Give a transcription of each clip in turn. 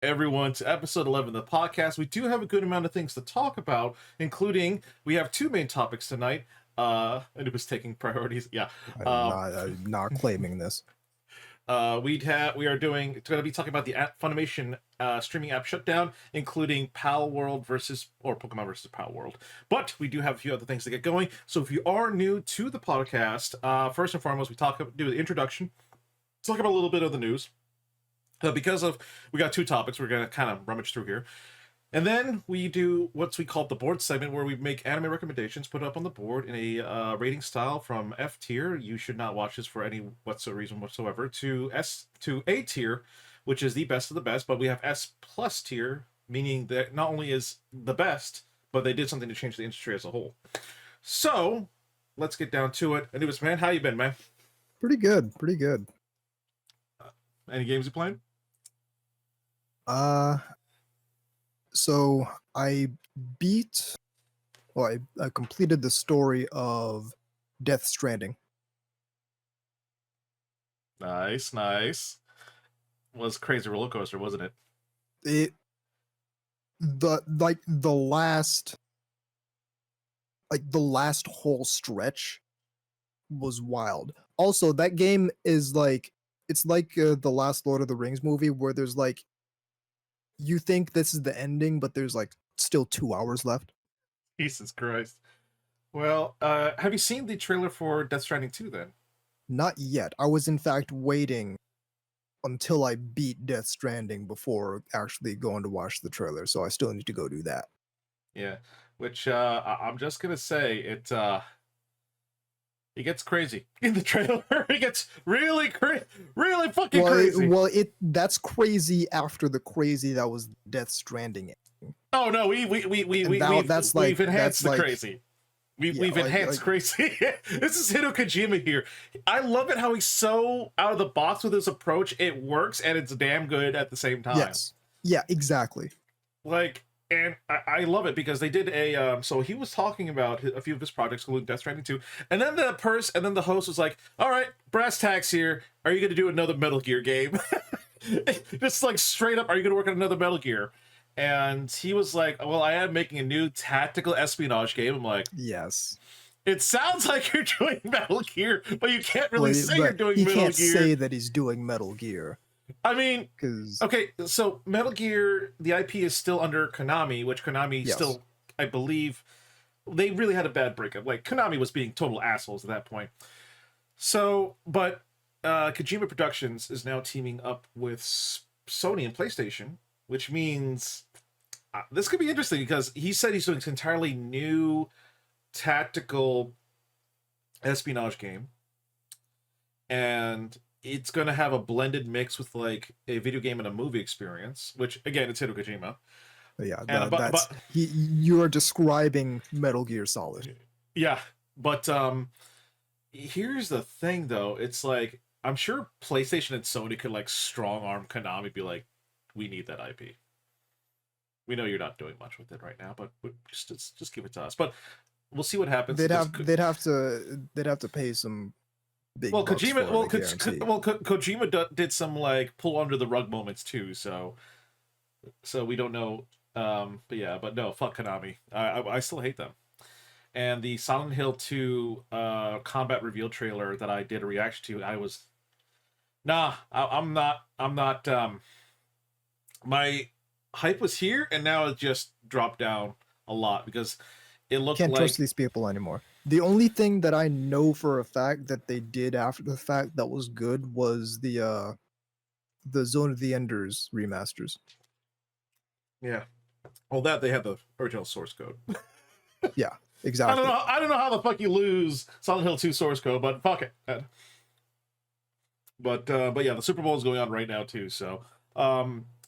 everyone, to episode 11 of the podcast. We do have a good amount of things to talk about, including we have two main topics tonight. And it was taking priorities. Yeah. I'm not claiming this. We are going to be talking about the Funimation streaming app shutdown, including Palworld versus or Pokemon versus Palworld. But we do have a few other things to get going. So if you are new to the podcast, first and foremost, we do the introduction, talk about a little bit of the news. Because we got two topics, we're going to kind of rummage through here. And then we do what we call the board segment, where we make anime recommendations, put up on the board in a rating style from F tier, you should not watch this for any reason whatsoever, to A tier, which is the best of the best, but we have S plus tier, meaning that not only is the best, but they did something to change the industry as a whole. So let's get down to it. Anyways, man, how you been, man? Pretty good. Any games you playing? So I completed the story of Death Stranding. Nice. Was crazy roller coaster, wasn't it? The last whole stretch was wild. Also, that game is it's like the last Lord of the Rings movie, where there's you think this is the ending, but there's still 2 hours left. Jesus Christ. Well, have you seen the trailer for Death Stranding 2 then? Not yet. I was in fact waiting until I beat Death Stranding before actually going to watch the trailer, so I still need to go do that. Yeah, which I'm just gonna say it gets crazy in the trailer. It gets really fucking crazy. That's crazy after the crazy that was Death Stranding. Oh no, we've enhanced the crazy. We've enhanced crazy. This is Hideo Kojima here. I love it how he's so out of the box with his approach. It works and it's damn good at the same time. Yes. Yeah, exactly. And I love it because they did a so he was talking about a few of his projects, including Death Stranding 2, and then the host was like, "All right, brass tacks here. Are you going to do another Metal Gear game?" Just straight up, "Are you going to work on another Metal Gear?" And he was like, "Well, I am making a new tactical espionage game." I'm like, "Yes." It sounds like you're doing Metal Gear, but you can't really say you're doing Metal Gear. He can't say that he's doing Metal Gear. I mean, okay, so Metal Gear, the IP is still under Konami, which Konami still, I believe, they really had a bad breakup. Konami was being total assholes at that point. So, but Kojima Productions is now teaming up with Sony and PlayStation, which means this could be interesting because he said he's doing an entirely new tactical espionage game. And it's going to have a blended mix with a video game and a movie experience, which again, it's Hideo Kojima. Yeah, you are describing Metal Gear Solid. Yeah, but here's the thing though. It's I'm sure PlayStation and Sony could strong arm Konami, be like, "We need that IP. We know you're not doing much with it right now, but just give it to us." But we'll see what happens. They'd have to pay some big Kojima did some pull under the rug moments too, so we don't know. But no, fuck Konami. I still hate them. And the Silent Hill 2 combat reveal trailer that I did a reaction to, I'm not my hype was here and now it just dropped down a lot because it looked Can't trust these people anymore. The only thing that I know for a fact that they did after the fact that was good was the Zone of the Enders remasters. Yeah. Well, that they had the original source code. Yeah, exactly. I don't know how the fuck you lose Silent Hill 2 source code, but fuck it. But yeah, the Super Bowl is going on right now too. So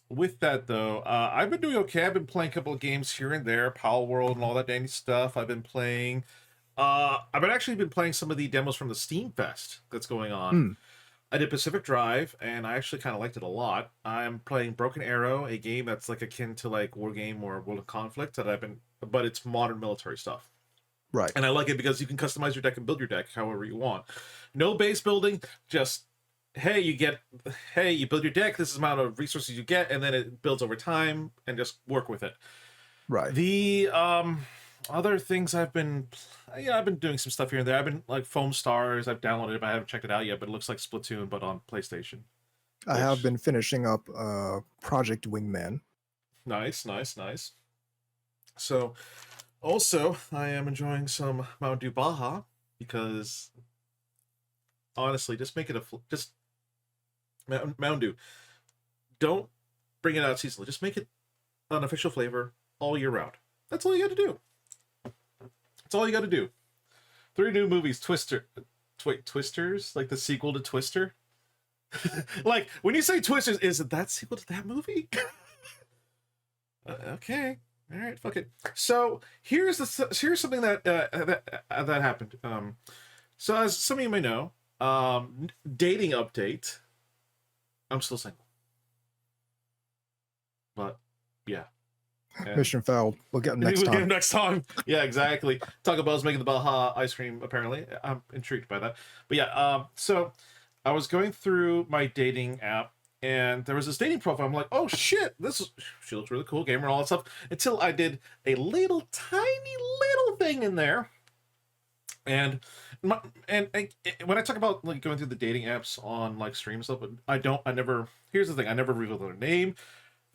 with that though, I've been doing okay. I've been playing a couple of games here and there, Palworld and all that dandy stuff. I've been playing. I've actually been playing some of the demos from the Steam Fest that's going on. I did Pacific Drive, and I actually kind of liked it a lot. I'm playing Broken Arrow, a game that's akin to War Game or World of Conflict but it's modern military stuff. Right. And I like it because you can customize your deck and build your deck however you want. No base building, just hey, you build your deck, this is the amount of resources you get, and then it builds over time, and just work with it. Right. The other things I've been doing some stuff here and there. I've been like Foam Stars, I've downloaded it, but I haven't checked it out yet, but it looks like Splatoon, but on PlayStation. I have Which been finishing up Project Wingman. nice. So also I am enjoying some Mountain Dew Baja because honestly, just make it just Mountain Dew. Don't bring it out seasonally. Just make it an official flavor all year round. That's all you got to do. That's all you got to do. 3 new movies, Twisters, like the sequel to Twister. Like when you say Twisters, is it that sequel to that movie? Okay, all right, fuck it. So here's something that happened. So as some of you may know, dating update. I'm still single, but yeah. And Mission failed. We'll get him next we'll get time. him next time. Yeah, exactly. Taco Bell's making the Baja ice cream. Apparently, I'm intrigued by that. But yeah, so I was going through my dating app, and there was this dating profile. I'm like, oh shit, she looks really cool, gamer and all that stuff. Until I did a little tiny little thing in there, and when I talk about like going through the dating apps on like stream stuff, I never. Here's the thing: I never reveal their name,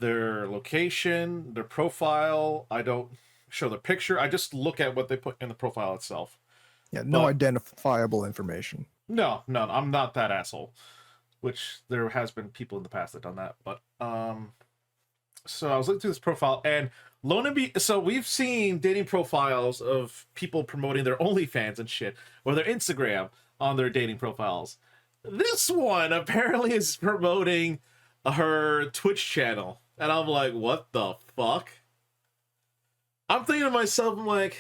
their location, their profile. I don't show their picture. I just look at what they put in the profile itself. Yeah, no But identifiable information. no, I'm not that asshole. Which there has been people in the past that done that. But so I was looking through this profile, and so we've seen dating profiles of people promoting their OnlyFans and shit, or their Instagram on their dating profiles. This one apparently is promoting her Twitch channel. And I'm like, what the fuck? I'm thinking to myself, I'm like,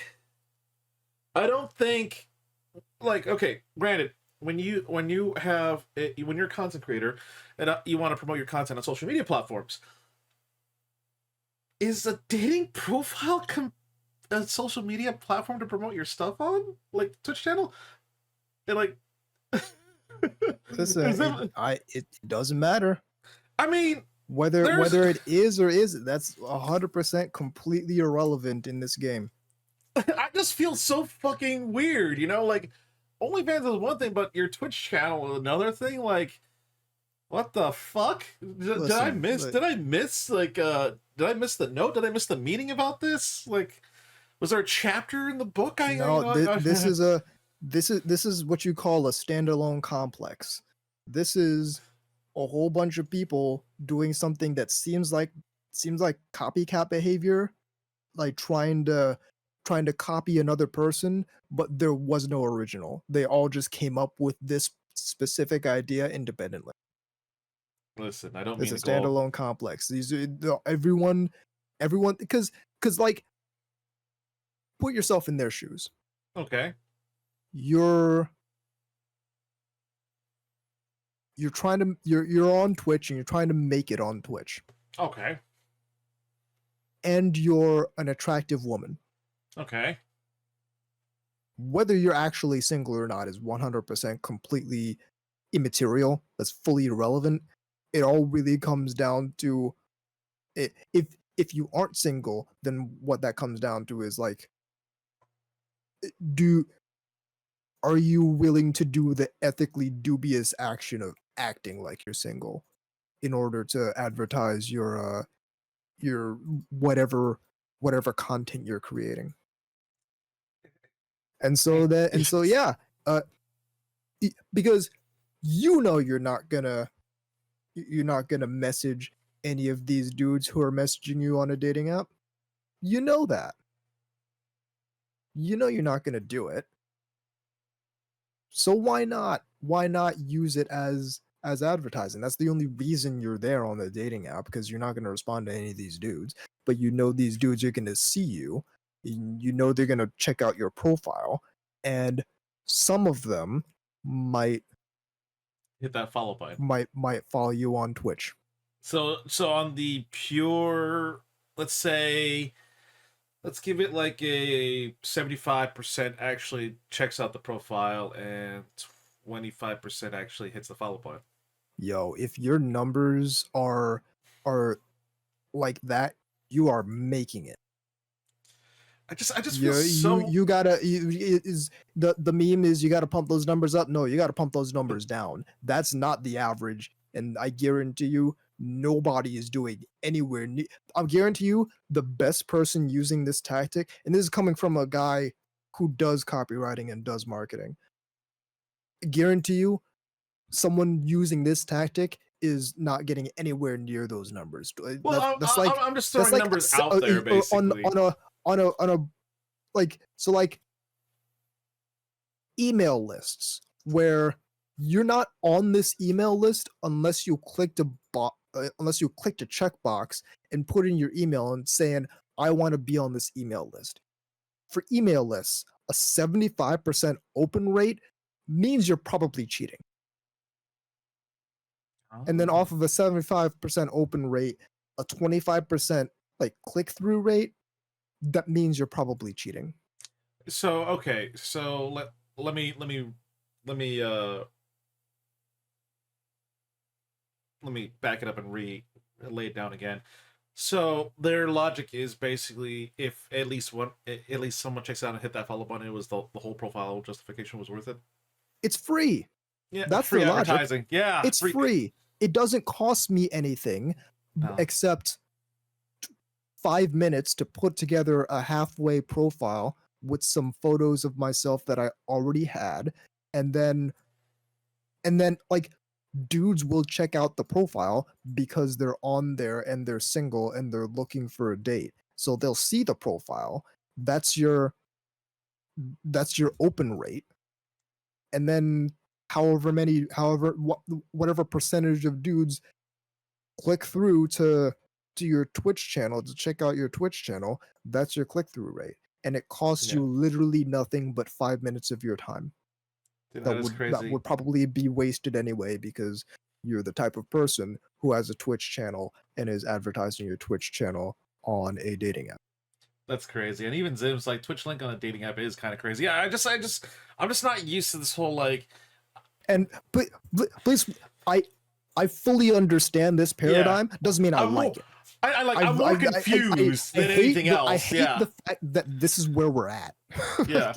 I don't think, like, okay, granted, when you're a content creator and you want to promote your content on social media platforms, is a dating profile a social media platform to promote your stuff on, like Twitch channel, and like, Listen, it doesn't matter. I mean, whether it is or isn't. That's 100% completely irrelevant in this game. I just feel so fucking weird, like OnlyFans is one thing, but your Twitch channel is another thing. Like, what the fuck? Did I miss the note? Did I miss the meaning about this? Like, was there a chapter in the book? This is what you call a standalone complex. This is a whole bunch of people doing something that seems like copycat behavior, like trying to copy another person, but there was no original. They all just came up with this specific idea independently. Listen, I don't It's mean a standalone complex. These are everyone because like, put yourself in their shoes. Okay. You're on Twitch and you're trying to make it on Twitch. Okay. And you're an attractive woman. Okay. Whether you're actually single or not is 100% completely immaterial. That's fully irrelevant. It all really comes down to if you aren't single, then what that comes down to is like, are you willing to do the ethically dubious action of acting like you're single in order to advertise your whatever content you're creating? And so yeah, because you're not gonna message any of these dudes who are messaging you on a dating app. You know that. You're not gonna do it. So why not use it as advertising? That's the only reason you're there on the dating app, because you're not going to respond to any of these dudes, but these dudes are going to see you. They're going to check out your profile, and some of them might hit that follow button. Might follow you on Twitch. So on the pure, let's give it like a 75% actually checks out the profile and 25% actually hits the follow button. yo, if your numbers are like that, you are making it. I just feel You so. you gotta is the meme is you gotta pump those numbers up. No, you gotta pump those numbers down. That's not the average, and I guarantee you, nobody is doing anywhere near. I guarantee you, the best person using this tactic, and this is coming from a guy who does copywriting and does marketing. I guarantee you, someone using this tactic is not getting anywhere near those numbers. Well, I'm just That's throwing like numbers out there, on basically. on a like so like email lists where you're not on this email list unless you clicked unless you clicked a checkbox and put in your email and saying I want to be on this email list. For email lists, a 75% open rate means you're probably cheating. And then off of a 75% open rate, a 25% like click through rate, that means you're probably cheating. So okay, so let me let me back it up and lay it down again. So their logic is basically if at least someone checks out and hit that follow button, it was the whole profile justification was worth it. It's free. Yeah, That's free their logic. advertising. Yeah, It's free. It doesn't cost me anything except 5 minutes to put together a halfway profile with some photos of myself that I already had, and then like dudes will check out the profile because they're on there and they're single and they're looking for a date. So they'll see the profile. That's your open rate. And then whatever percentage of dudes click through to your Twitch channel to check out your Twitch channel, that's your click through rate. And it costs Yeah. you literally nothing but 5 minutes of your time. Dude, that is would crazy. probably be wasted anyway because you're the type of person who has a Twitch channel and is advertising your Twitch channel on a dating app. That's crazy. And even Zim's like Twitch link on a dating app is kind of crazy. Yeah, I'm just not used to this whole like. And but please, I fully understand this paradigm. Doesn't mean I like it. I'm more confused than anything else. I hate the fact that this is where we're at. Yeah,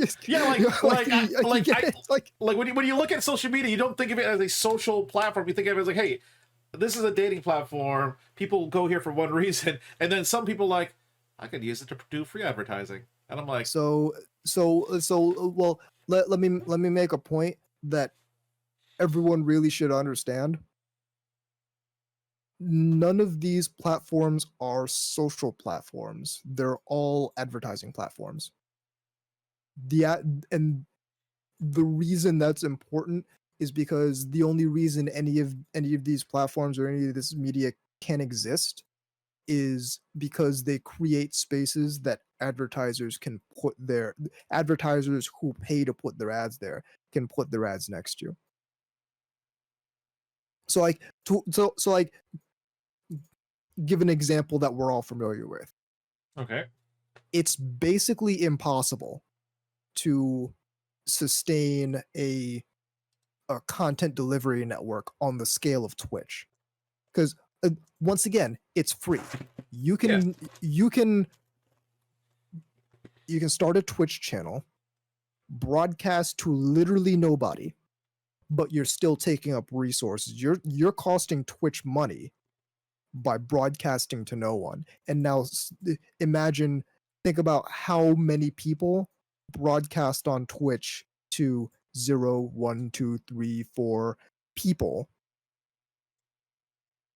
like when you look at social media, you don't think of it as a social platform. You think of it as like, hey, this is a dating platform. People go here for one reason, and then some people like, I could use it to do free advertising, and I'm like, well, let me make a point that everyone really should understand. None of these platforms are social platforms. They're all advertising platforms. And the reason that's important is because the only reason any of these platforms or any of this media can exist is because they create spaces that advertisers who pay to put their ads there can put their ads next to. So like give an example that we're all familiar with. okay, It's basically impossible to sustain a content delivery network on the scale of Twitch, because once again, it's free. You can start a Twitch channel, broadcast to literally nobody, but you're still taking up resources. You're costing Twitch money by broadcasting to no one. And now think about how many people broadcast on Twitch to 0, 1, 2, 3, 4 people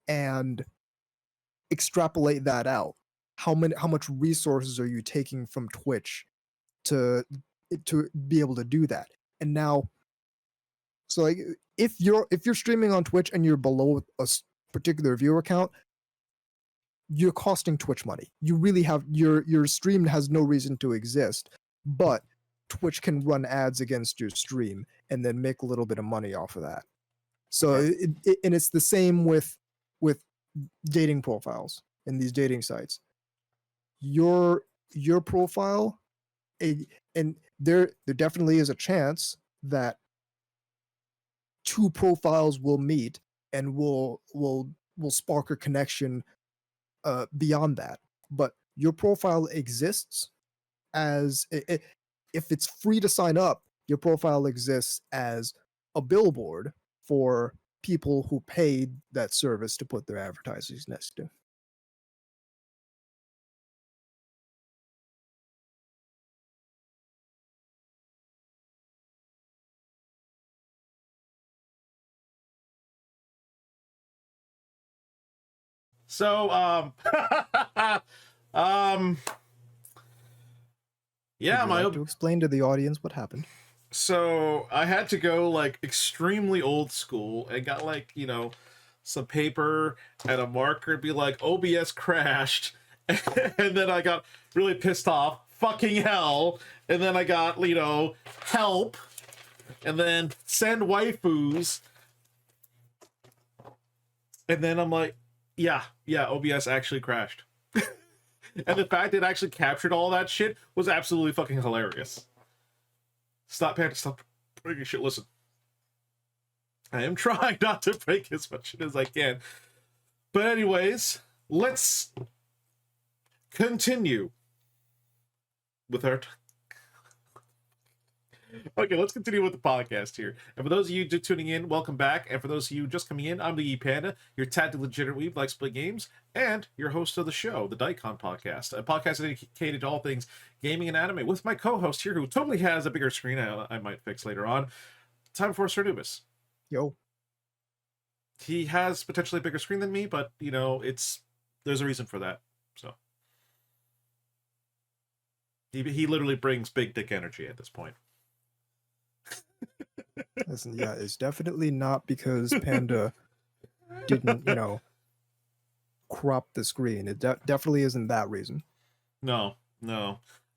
and extrapolate that out. How much resources are you taking from Twitch to be able to do that? And now, so like if you're streaming on Twitch and you're below a particular viewer count, you're costing Twitch money. You really have your stream has no reason to exist, but Twitch can run ads against your stream and then make a little bit of money off of that. So and it's the same with dating profiles in these dating sites. Your profile, and there definitely is a chance that two profiles will meet and will spark a connection beyond that. But your profile exists as if it's free to sign up, your profile exists as a billboard for people who paid that service to put their advertisements next to. So, um, yeah, Would you like to explain to the audience what happened? So I had to go like extremely old school and got like, some paper and a marker and be like, OBS crashed. And then I got really pissed off. Fucking hell. And then I got, help. And then send waifus. And then I'm like, yeah, OBS actually crashed. And the fact it actually captured all that shit was absolutely fucking hilarious. Stop, Panda, stop breaking shit. Listen, I am trying not to break as much shit as I can. But anyways, let's continue with our... Okay, let's continue with the podcast here. And for those of you just tuning in, welcome back. And for those of you just coming in, I'm the Geeky Panda, your tactical legitimate weeb likes to play games, and your host of the show, the DAICON podcast, a podcast dedicated to all things gaming and anime, with my co-host here, who totally has a bigger screen I might fix later on. Time for Sir Nubis. Yo. He has potentially a bigger screen than me, but, there's a reason for that. So he literally brings big dick energy at this point. Listen, yeah, it's definitely not because Panda didn't, crop the screen. It definitely isn't that reason. No.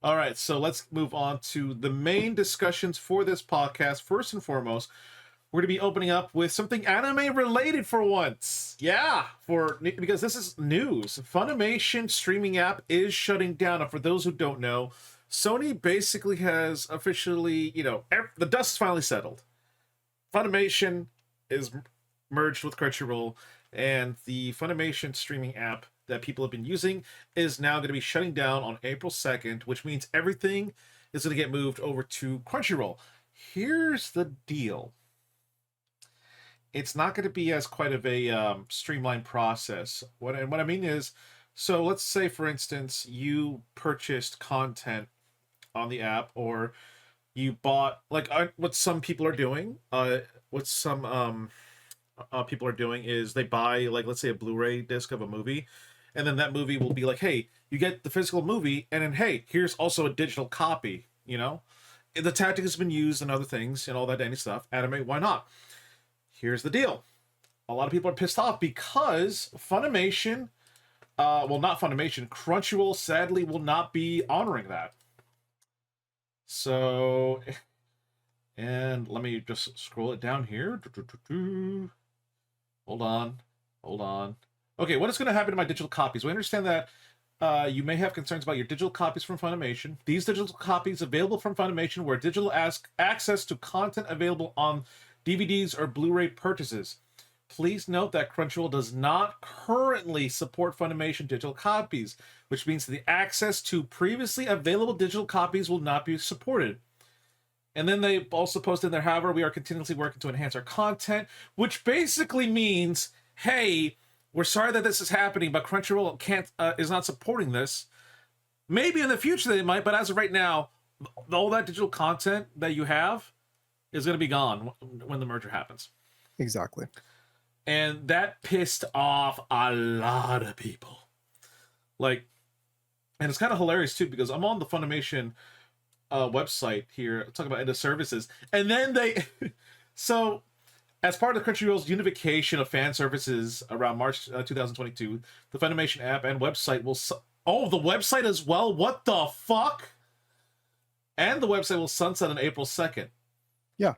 All right, so let's move on to the main discussions for this podcast. First and foremost, we're going to be opening up with something anime related for once. Yeah, because this is news. Funimation streaming app is shutting down. And for those who don't know, Sony basically has officially, the dust is finally settled. Funimation is merged with Crunchyroll, and the Funimation streaming app that people have been using is now going to be shutting down on April 2nd, which means everything is going to get moved over to Crunchyroll. Here's the deal. It's not going to be as quite of a streamlined process. What I mean is, so let's say, for instance, you purchased content on the app, or you bought, like, what some people are doing, people are doing is they buy, like, let's say a Blu-ray disc of a movie, and then that movie will be like, hey, you get the physical movie, and then, hey, here's also a digital copy, The tactic has been used in other things and all that dandy stuff. Anime, why not? Here's the deal. A lot of people are pissed off because Funimation, not Funimation, Crunchyroll sadly will not be honoring that. So, and let me just scroll it down here. Hold on. Okay, what is going to happen to my digital copies? We understand that you may have concerns about your digital copies from Funimation. These digital copies available from Funimation were digital access to content available on DVDs or Blu-ray purchases. Please note that Crunchyroll does not currently support Funimation digital copies, which means the access to previously available digital copies will not be supported. And then they also posted there, however, we are continuously working to enhance our content, which basically means, hey, we're sorry that this is happening, but Crunchyroll is not supporting this. Maybe in the future they might, but as of right now, all that digital content that you have is going to be gone when the merger happens. Exactly. And that pissed off a lot of people. And it's kind of hilarious too, because I'm on the Funimation website here, talking about end of services, and then so as part of Crunchyroll's unification of fan services around March 2022, the Funimation app and website will the website as well. What the fuck? And the website will sunset on April 2nd. Yeah.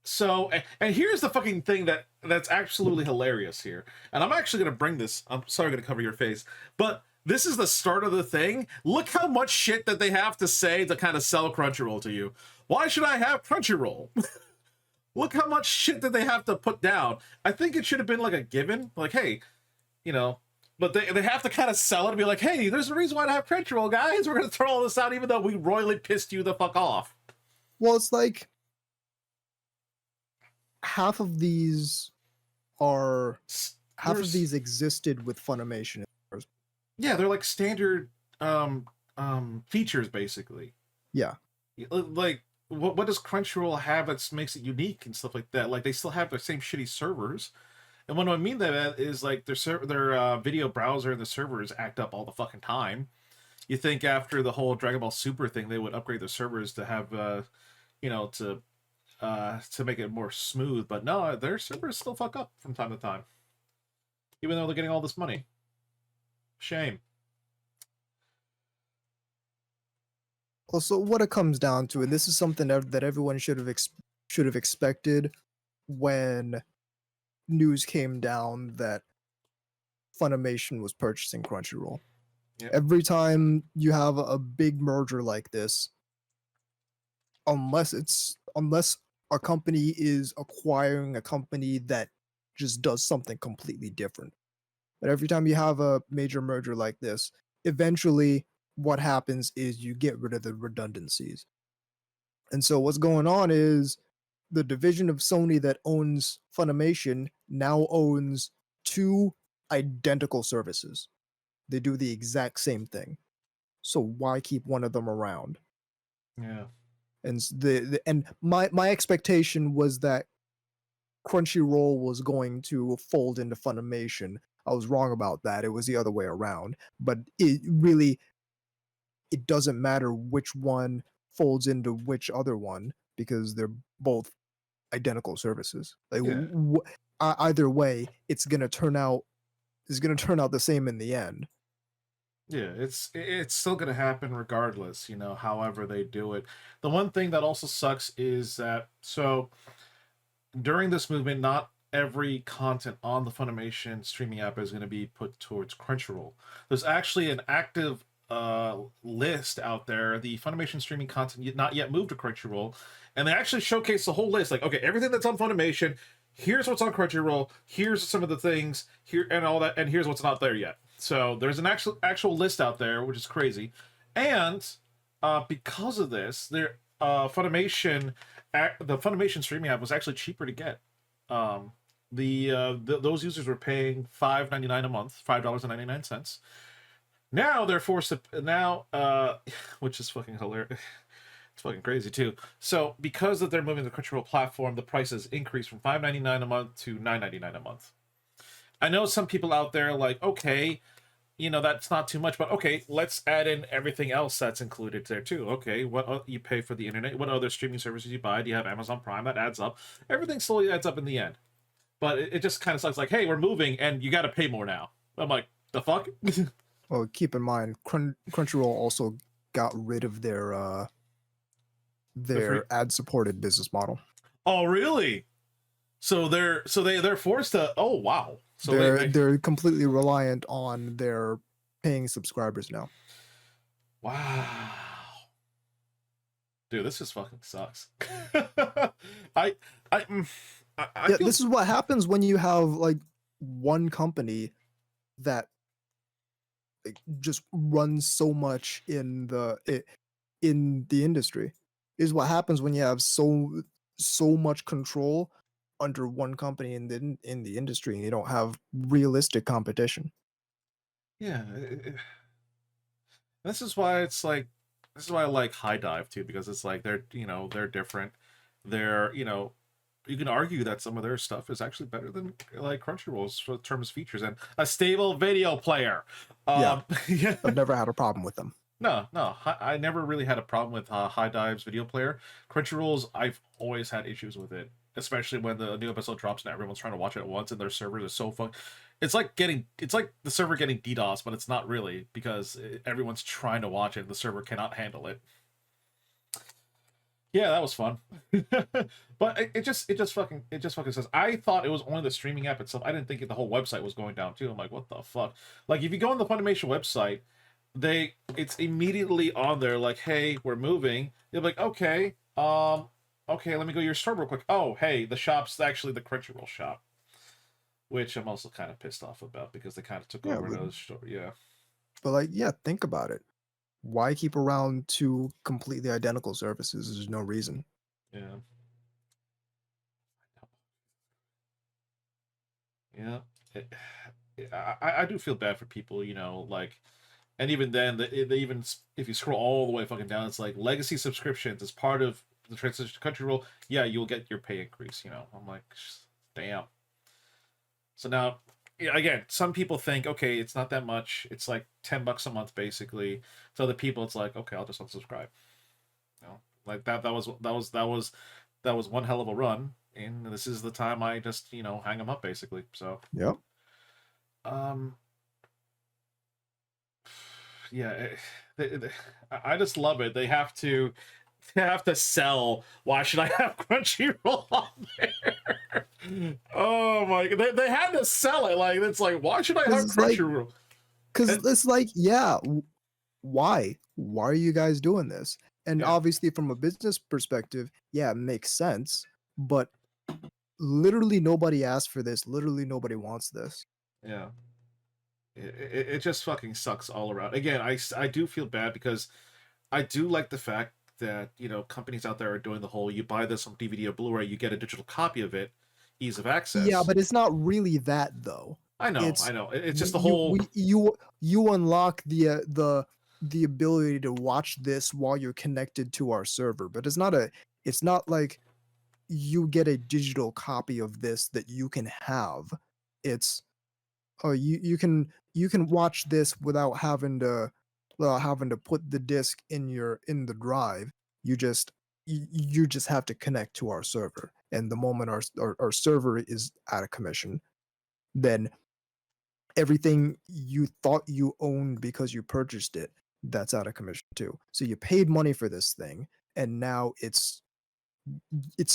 So, and here's the fucking thing that's absolutely hilarious here. And I'm actually going to bring this. I'm sorry, I'm going to cover your face. But this is the start of the thing. Look how much shit that they have to say to kind of sell Crunchyroll to you. Why should I have Crunchyroll? Look how much shit that they have to put down. I think it should have been like a given, like, hey, you know, but they have to kind of sell it and be like, hey, there's a reason why to have Crunchyroll, guys. We're gonna throw all this out, even though we royally pissed you the fuck off. Well, it's like half of these are half of these existed with Funimation. Yeah, they're like standard features basically. Yeah. Like what does Crunchyroll have that makes it unique and stuff like that? Like they still have the same shitty servers. And what I mean that is like their video browser and the servers act up all the fucking time. You think after the whole Dragon Ball Super thing, they would upgrade the servers to have, to make it more smooth. But no, their servers still fuck up from time to time, even though they're getting all this money. Shame. Also, what it comes down to, and this is something that everyone should have expected when news came down that Funimation was purchasing Crunchyroll. Yep. Every time you have a big merger like this, unless a company is acquiring a company that just does something completely different. But every time you have a major merger like this, eventually what happens is you get rid of the redundancies. And so what's going on is the division of Sony that owns Funimation now owns two identical services. They do the exact same thing. So why keep one of them around? Yeah. And my expectation was that Crunchyroll was going to fold into Funimation. I was wrong about that. It was the other way around. But it doesn't matter which one folds into which other one because they're both identical services. Like Yeah. Either way, it's gonna turn out the same in the end. Yeah, it's still gonna happen regardless, however they do it. The one thing that also sucks is that during this movement, not every content on the Funimation streaming app is going to be put towards Crunchyroll. There's actually an active list out there, the Funimation streaming content not yet moved to Crunchyroll, and they actually showcase the whole list. Like, okay, everything that's on Funimation, here's what's on Crunchyroll, here's some of the things here and all that, and here's what's not there yet. So there's an actual list out there, which is crazy, and because of this, Funimation the Funimation streaming app was actually cheaper to get. Those users were paying $5.99 a month, $5.99. Now they're forced to which is fucking hilarious. It's fucking crazy too. So because that they're moving the Crunchyroll platform, the prices increased from $5.99 a month to $9.99 a month. I know some people out there are like, okay, that's not too much, but okay, let's add in everything else that's included there too. Okay, what you pay for the internet, what other streaming services you buy, do you have Amazon Prime? That adds up. Everything slowly adds up in the end. But it just kind of sucks like, hey, we're moving and you got to pay more now. I'm like, the fuck? Well, keep in mind, Crunchyroll also got rid of their ad-supported business model. Oh, really? So they're forced to. Oh, wow. So they're completely reliant on their paying subscribers now. Wow. Dude, this just fucking sucks. This is what happens when you have like one company that just runs so much in the industry. This is what happens when you have so much control under one company in the industry and you don't have realistic competition. Yeah. This is why I like High Dive too, because it's like they're different. They're, you can argue that some of their stuff is actually better than like Crunchyroll's in terms of features and a stable video player. Yeah. I've never had a problem with them. No, I never really had a problem with High Dive's video player. Crunchyroll's, I've always had issues with it, especially when the new episode drops and everyone's trying to watch it at once and their servers are so fucked. It's like the server getting DDoS, but it's not really because everyone's trying to watch it and the server cannot handle it. Yeah, that was fun. But it just fucking says. I thought it was only the streaming app itself. I didn't think the whole website was going down too. I'm like, what the fuck? Like if you go on the Funimation website, it's immediately on there like, hey, we're moving. They're like, okay, okay, let me go to your store real quick. Oh, hey, the shop's actually the Crunchyroll shop, which I'm also kind of pissed off about because they kind of took Yeah, over another store. Yeah, but like, yeah, think about it. Why keep around two completely identical services? There's no reason. yeah, yeah. It, I do feel bad for people, like, and even then, they even if you scroll all the way fucking down, it's like legacy subscriptions as part of the transition to Crunchyroll. Yeah, you'll get your pay increase. I'm like, damn. So now, yeah, again, some people think, okay, it's not that much. It's like $10 a month, basically. So the people, it's like, okay, I'll just unsubscribe. Like that was one hell of a run, and this is the time I just hang them up, basically. So, Yep. um, yeah, I just love it. They have to sell. Why should I have Crunchyroll on there? Oh my god, they had to sell it. Like it's like, why should I have Because like, Crunchyroll? because And it's like, yeah, why? Why are you guys doing this? And yeah, obviously, from a business perspective, yeah, it makes sense. But literally, nobody asked for this. Literally, nobody wants this. yeah, it just fucking sucks all around. Again, I do feel bad because I do like the fact that companies out there are doing the whole you buy this on DVD or Blu-ray, you get a digital copy of it, ease of Yeah, access. but it's not really that though. I know, It's I know. It's just we the you whole. we you unlock the ability to watch this while you're connected to our server, but it's not like you get a digital copy of this that you can have. It's oh you can watch this without having to put the disc in the drive. You just have to connect to our server. And the moment our server is out of commission, then everything you thought you owned because you purchased it, that's out of commission too. So you paid money for this thing, and now it's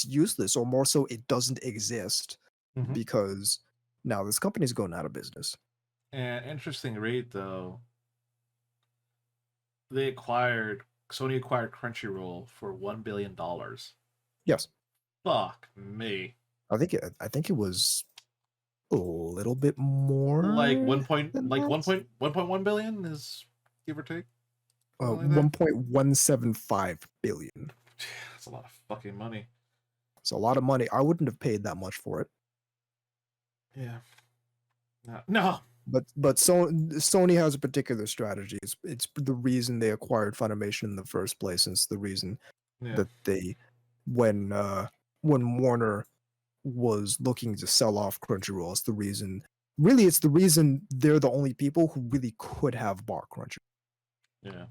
useless, or more so, it doesn't exist Mhm. because now this company's going out of business. And interesting read though. Sony acquired Crunchyroll for $1 billion. Yes, Fuck me. I think it was a little bit Like more one point, than like that. 1.1 billion is give or take, something like that. 1.175 billion. That's a lot of fucking money. It's a lot of money. I wouldn't have paid that much for it. Yeah. No. No. Sony has a particular strategy. It's the reason they acquired Funimation in the first place, and it's the reason Yeah. that they when Warner was looking to sell off Crunchyroll, it's the reason they're the only people who really could have bought Crunchyroll. Yeah.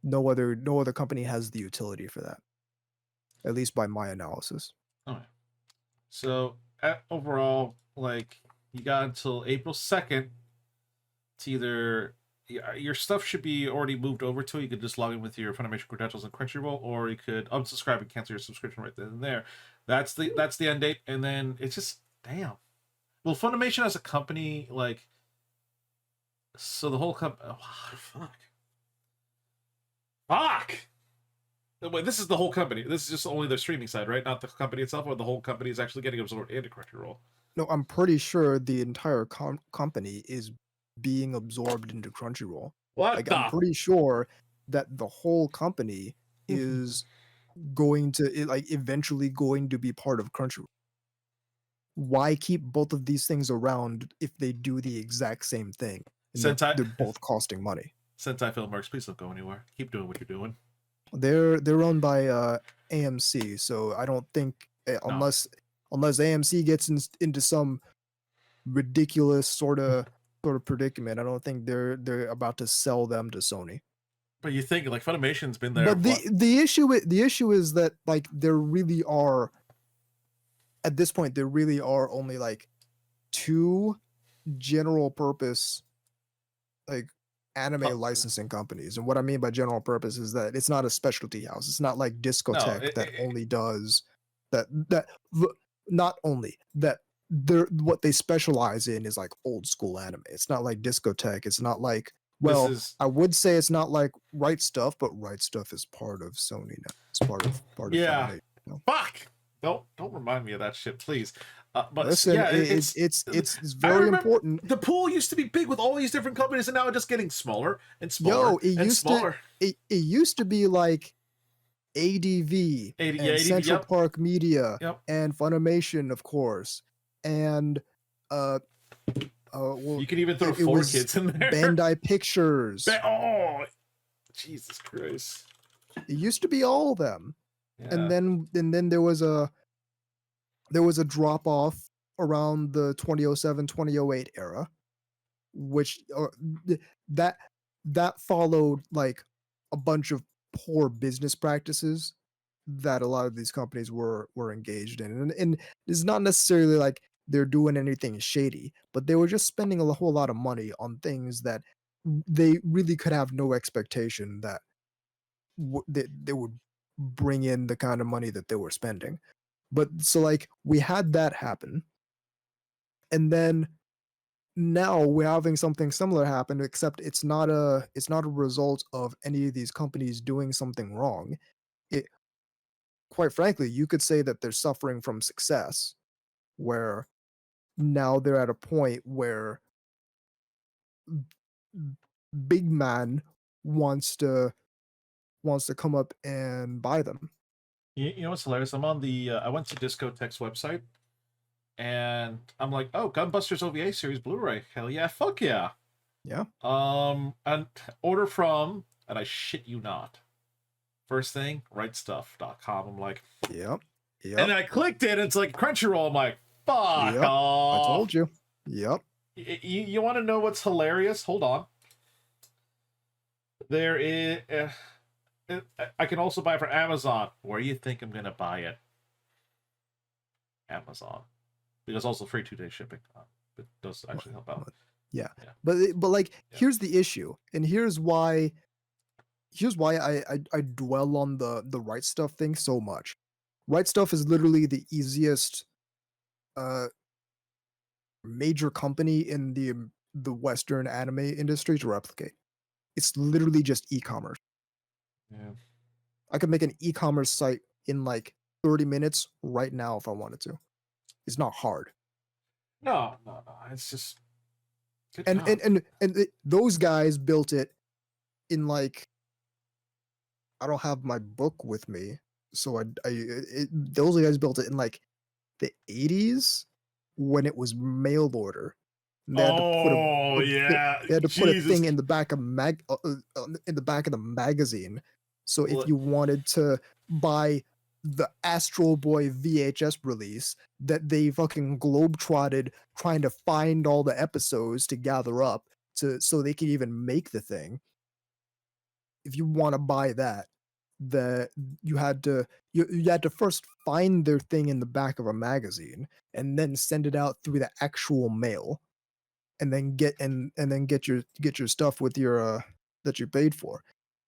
No other company has the utility for that, at least by my analysis. Okay. So overall, like you got until April 2nd to either your stuff should be already moved over to. You could just log in with your Funimation credentials and Crunchyroll, or you could unsubscribe and cancel your subscription right then and there. That's the end date, and then it's just damn. Well, Funimation as a company, like, so the whole company. Oh, fuck. Wait, this is the whole company. This is just only their streaming side, right? Not the company itself, or the whole company is actually getting absorbed into Crunchyroll. No, I'm pretty sure the entire company is being absorbed into Crunchyroll. What Like, I'm the? pretty sure that the whole company is like eventually going to be part of Crunchyroll. Why keep both of these things around if they do the exact same thing and Sentai they're both costing money? Sentai Filmworks, please don't go anywhere. Keep doing what you're doing. They're owned by AMC, so I don't think No, unless AMC gets into some ridiculous sort of predicament, I don't think they're about to sell them to Sony. but you think like Funimation's been there But what? the issue is that like there really are at this point there really are only like two general purpose like Oh, anime licensing companies. And what I mean by general purpose is that it's not a specialty house. It's not like no, Discotech that only does that not only that they're what they specialize in is like old school anime. It's not like Discotech. It's not like this well, is I would say it's not like Right Stuff, but Right Stuff is part of Sony now. It's part of yeah. Funimation. Fuck! Don't remind me of that shit, please. But Listen, yeah, it's I very remember important. the pool used to be big with all these different companies, and now it's just getting smaller and smaller Yo, it and used to smaller. it used to be like ADV 80, yeah, and 80, Central yep, Park Media yep. and Funimation, of course, and uh well, You can even throw it four was kids in there. Bandai Pictures. Oh, Jesus Christ! It used to be all of them, Yeah. and then there was a drop off around the 2007 2008 era, which that that followed like a bunch of poor business practices that a lot of these companies were engaged in, and it's not necessarily like they're doing anything shady, but they were just spending a whole lot of money on things that they really could have no expectation that they would bring in the kind of money that they were spending. But so like we had that happen, and then now we're having something similar happen, except it's not a result of any of these companies doing something wrong. It quite frankly, you could say that they're suffering from success, where now they're at a point where big man wants to come up and buy them. You know what's hilarious? I'm on the. I went to Discotech's website, and I'm like, oh, Gunbusters OVA series Blu-ray. Hell yeah, fuck yeah. Yeah. And order from, and I shit you not. First thing, rightstuff.com. I'm like, Yep. and Yep. then I clicked it, and it's like Crunchyroll. I'm like, fuck Yep. I off. told you. Yep. You want to know what's hilarious? Hold on. There is. I can also buy it from Amazon. Where do you think I'm gonna buy it? Amazon, because also free 2-day shipping. It does actually help out. Yeah. Yeah. But like Yeah. here's the issue, and here's why I dwell on the right stuff thing so much. Right stuff is literally the easiest uh major company in the Western anime industry to replicate. It's literally just e-commerce. Yeah. I could make an e-commerce site in like 30 minutes right now if I wanted to. It's not hard. No, no, no. It's just good And job. those guys built it in like I don't have my book with me, so those guys built it in like the 80s when it was mail order. And Oh yeah, they had to put a Jesus. thing in the back of in the back of the magazine. So if Look, you wanted to buy the Astro Boy VHS release that they fucking globetrotted trying to find all the episodes to gather up to so they could even make the thing. If you want to buy that, that you had to first find their thing in the back of a magazine and then send it out through the actual mail and then get your stuff with your that you paid for.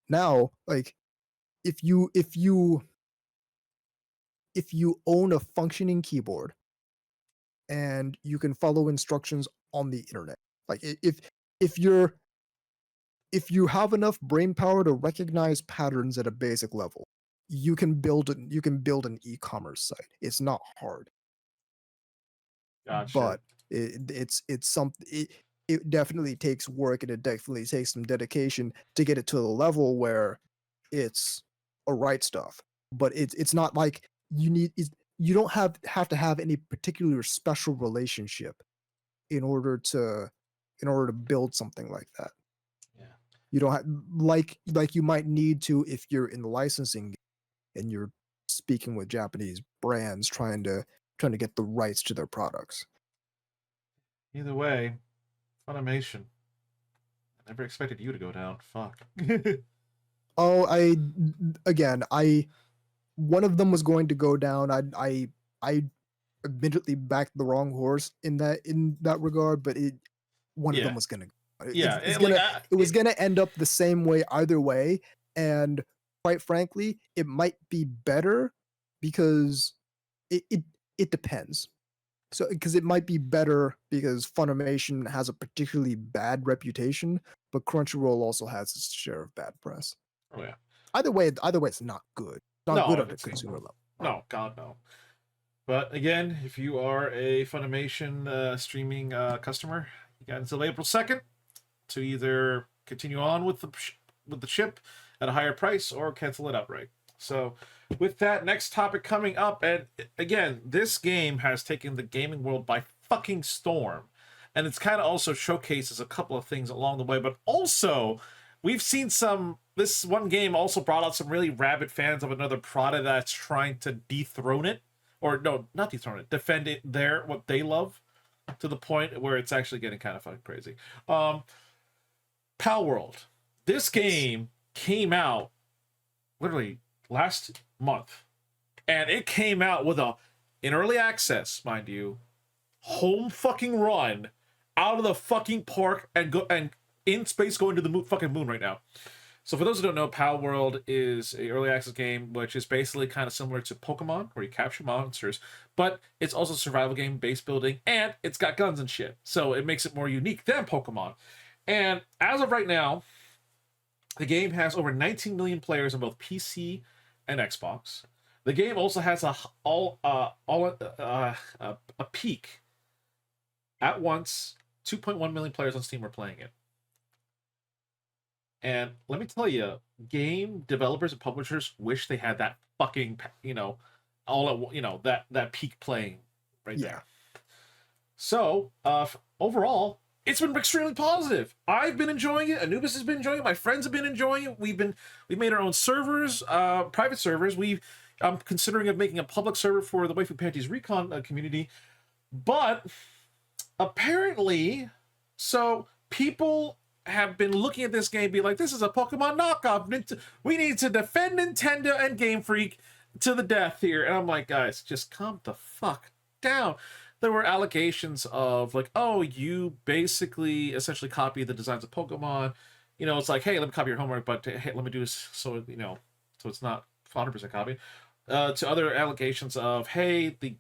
Now, like if you own a functioning keyboard and you can follow instructions on the internet, like if you're if you have enough brain power to recognize patterns at a basic level, you can build an e-commerce site. It's not hard, gotcha. but it's something. It definitely takes work and it definitely takes some dedication to get it to the level where it's a right stuff. But it's not like you don't have to have any particular special relationship in order to build something like that. Yeah. You don't have like you might need to if you're in the licensing and you're speaking with Japanese brands trying to get the rights to their products. Either way, Funimation. I never expected you to go down. Fuck. Oh, I one of them was going to go down. I admittedly backed the wrong horse in that regard, but one of them Yeah. was gonna Yeah. it was gonna end up the same way either way, and quite frankly, it might be better because it depends. So, because it might be better because Funimation has a particularly bad reputation, but Crunchyroll also has its share of bad press. Oh yeah. Either way, it's not good. Not good No, at a it's consumer level. No, God no. But again, if you are a Funimation streaming customer, you got until April 2nd to either continue on with the ship at a higher price or cancel it outright. So, with that, next topic coming up, and again, this game has taken the gaming world by fucking storm, and it's kind of also showcases a couple of things along the way, but also we've seen some. This one game also brought out some really rabid fans of another product that's trying to dethrone it, or no, not dethrone it, defend it. What they love, to the point where it's actually getting kind of fucking crazy. Palworld. This game came out literally last month, and it came out with in early access, mind you, home fucking run out of the fucking park and go and in space going to the fucking moon right now. So for those who don't know, Palworld is a early access game which is basically kind of similar to Pokemon, where you capture monsters, but it's also a survival game, base building, and it's got guns and shit. So it makes it more unique than Pokemon. And as of right now, the game has over 19 million players on both PC and Xbox. The game also has a peak at once. 2.1 million players on Steam are playing it. And let me tell you, game developers and publishers wish they had that fucking, that peak playing right there. So, overall, it's been extremely positive. I've been enjoying it. Anubis has been enjoying it. My friends have been enjoying it. We've made our own servers, private servers. I'm considering of making a public server for the Waifu Panties Recon community, but apparently, so people have been looking at this game, be like, this is a Pokemon knockoff. We need to defend Nintendo and Game Freak to the death here. And I'm like, guys, just calm the fuck down. There were allegations of like, oh, you basically essentially copy the designs of Pokemon. It's like, hey, let me copy your homework, but hey, let me do this so so it's not 100% copy. To other allegations of, hey, the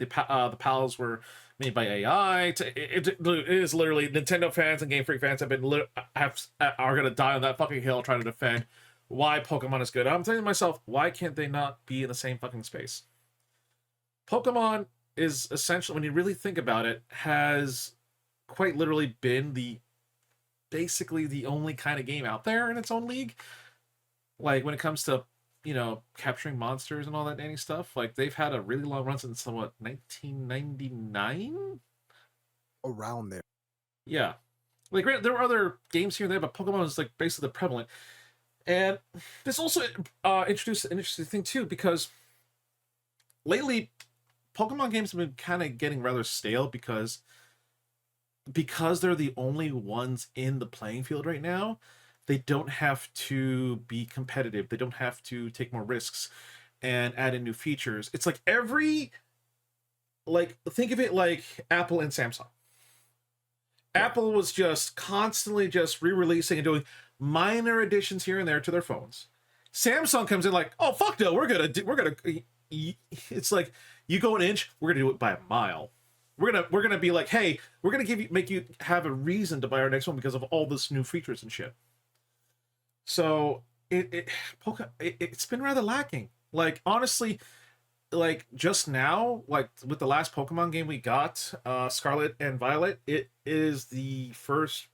pals were made by AI. It is literally Nintendo fans and Game Freak fans are gonna die on that fucking hill trying to defend why Pokemon is good. I'm thinking to myself, why can't they not be in the same fucking space? Pokemon is essentially, when you really think about it, has quite literally been basically the only kind of game out there in its own league. Like when it comes to capturing monsters and all that dandy stuff, like they've had a really long run since 1999, around there. Yeah, like there were other games here and there, but Pokemon is like basically the prevalent. And this also introduced an interesting thing too, because lately Pokemon games have been kind of getting rather stale because they're the only ones in the playing field right now. They don't have to be competitive. They don't have to take more risks and add in new features. It's like think of it like Apple and Samsung. Apple was just constantly just re-releasing and doing minor additions here and there to their phones. Samsung comes in like, oh fuck no, we're gonna. It's like you go an inch, we're gonna do it by a mile. We're gonna be like, hey, we're gonna make you have a reason to buy our next one because of all this new features and shit. So it's been rather lacking. Like honestly, like just now, like with the last Pokemon game we got, Scarlet and Violet, it is the first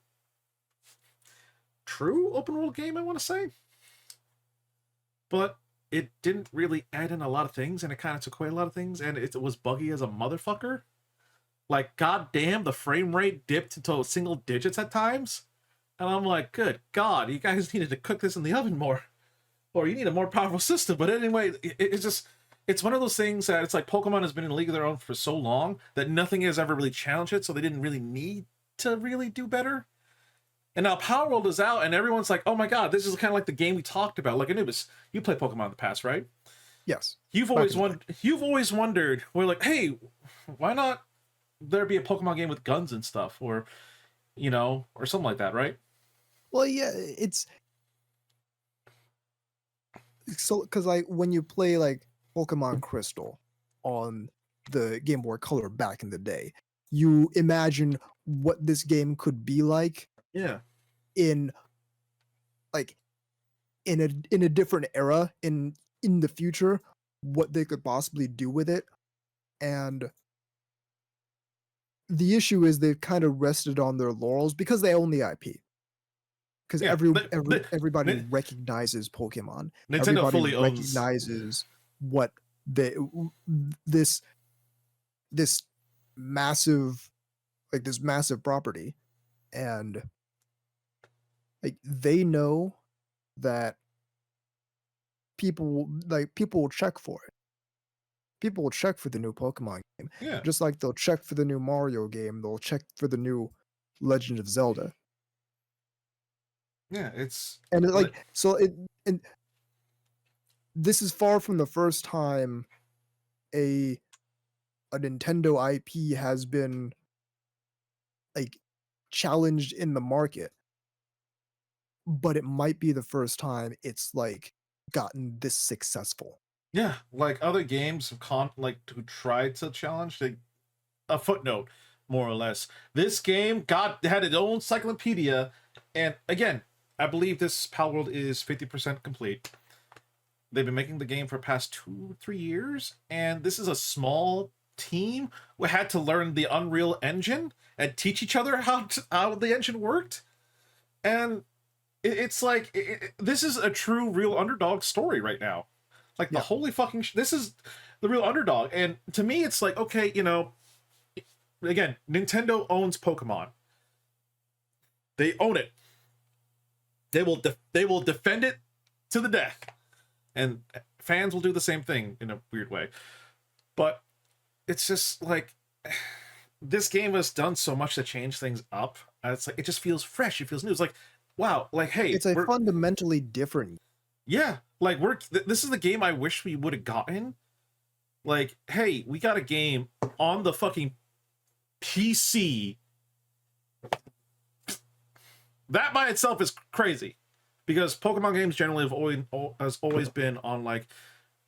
true open world game, I want to say. But it didn't really add in a lot of things, and it kind of took away a lot of things, and it was buggy as a motherfucker. Like, goddamn, the frame rate dipped into single digits at times. And I'm like, good God, you guys needed to cook this in the oven more. Or you need a more powerful system. But anyway, it's one of those things that it's like Pokemon has been in a league of their own for so long that nothing has ever really challenged it, so they didn't really need to really do better. And now Palworld is out, and everyone's like, oh my God, this is kind of like the game we talked about. Like Anubis, you played Pokemon in the past, right? Yes. You've always wondered, we're like, hey, why not there be a Pokemon game with guns and stuff, or or something like that, right? Well, yeah, it's so because like when you play like Pokemon Crystal on the Game Boy Color back in the day, you imagine what this game could be like. Yeah. In like in a different era in the future, what they could possibly do with it. And the issue is they've kind of rested on their laurels because they own the IP. Because Yeah, everybody Ni- recognizes Pokemon. Nintendo Everybody fully owns. recognizes what they this this massive this massive property, and like they know that people will check for it. People will check for the new Pokemon game, Yeah, just like they'll check for the new Mario game. They'll check for the new Legend of Zelda, yeah, it's and li- and this is far from the first time a a Nintendo IP has been like challenged in the market, but it might be the first time it's like gotten this successful. yeah, like other games have who tried to challenge a footnote, more or less. This game had its own encyclopedia, and again, I believe this Palworld is 50% complete. They've been making the game for the past 2-3 years, and this is a small team who had to learn the Unreal Engine and teach each other how the engine worked. And it's like this is a true real underdog story right now. Like the Yeah. holy fucking this is the real underdog. And to me, it's like, okay, again, Nintendo owns Pokemon. They own it. They will defend it to the death, and fans will do the same thing in a weird way. But it's just like this game has done so much to change things up. It's like it just feels fresh. It feels new. It's like, wow, like hey, It's a fundamentally different. yeah, like this is the game I wish we would have gotten. Like, hey, we got a game on the fucking PC. That by itself is crazy, because Pokemon games generally has always been on like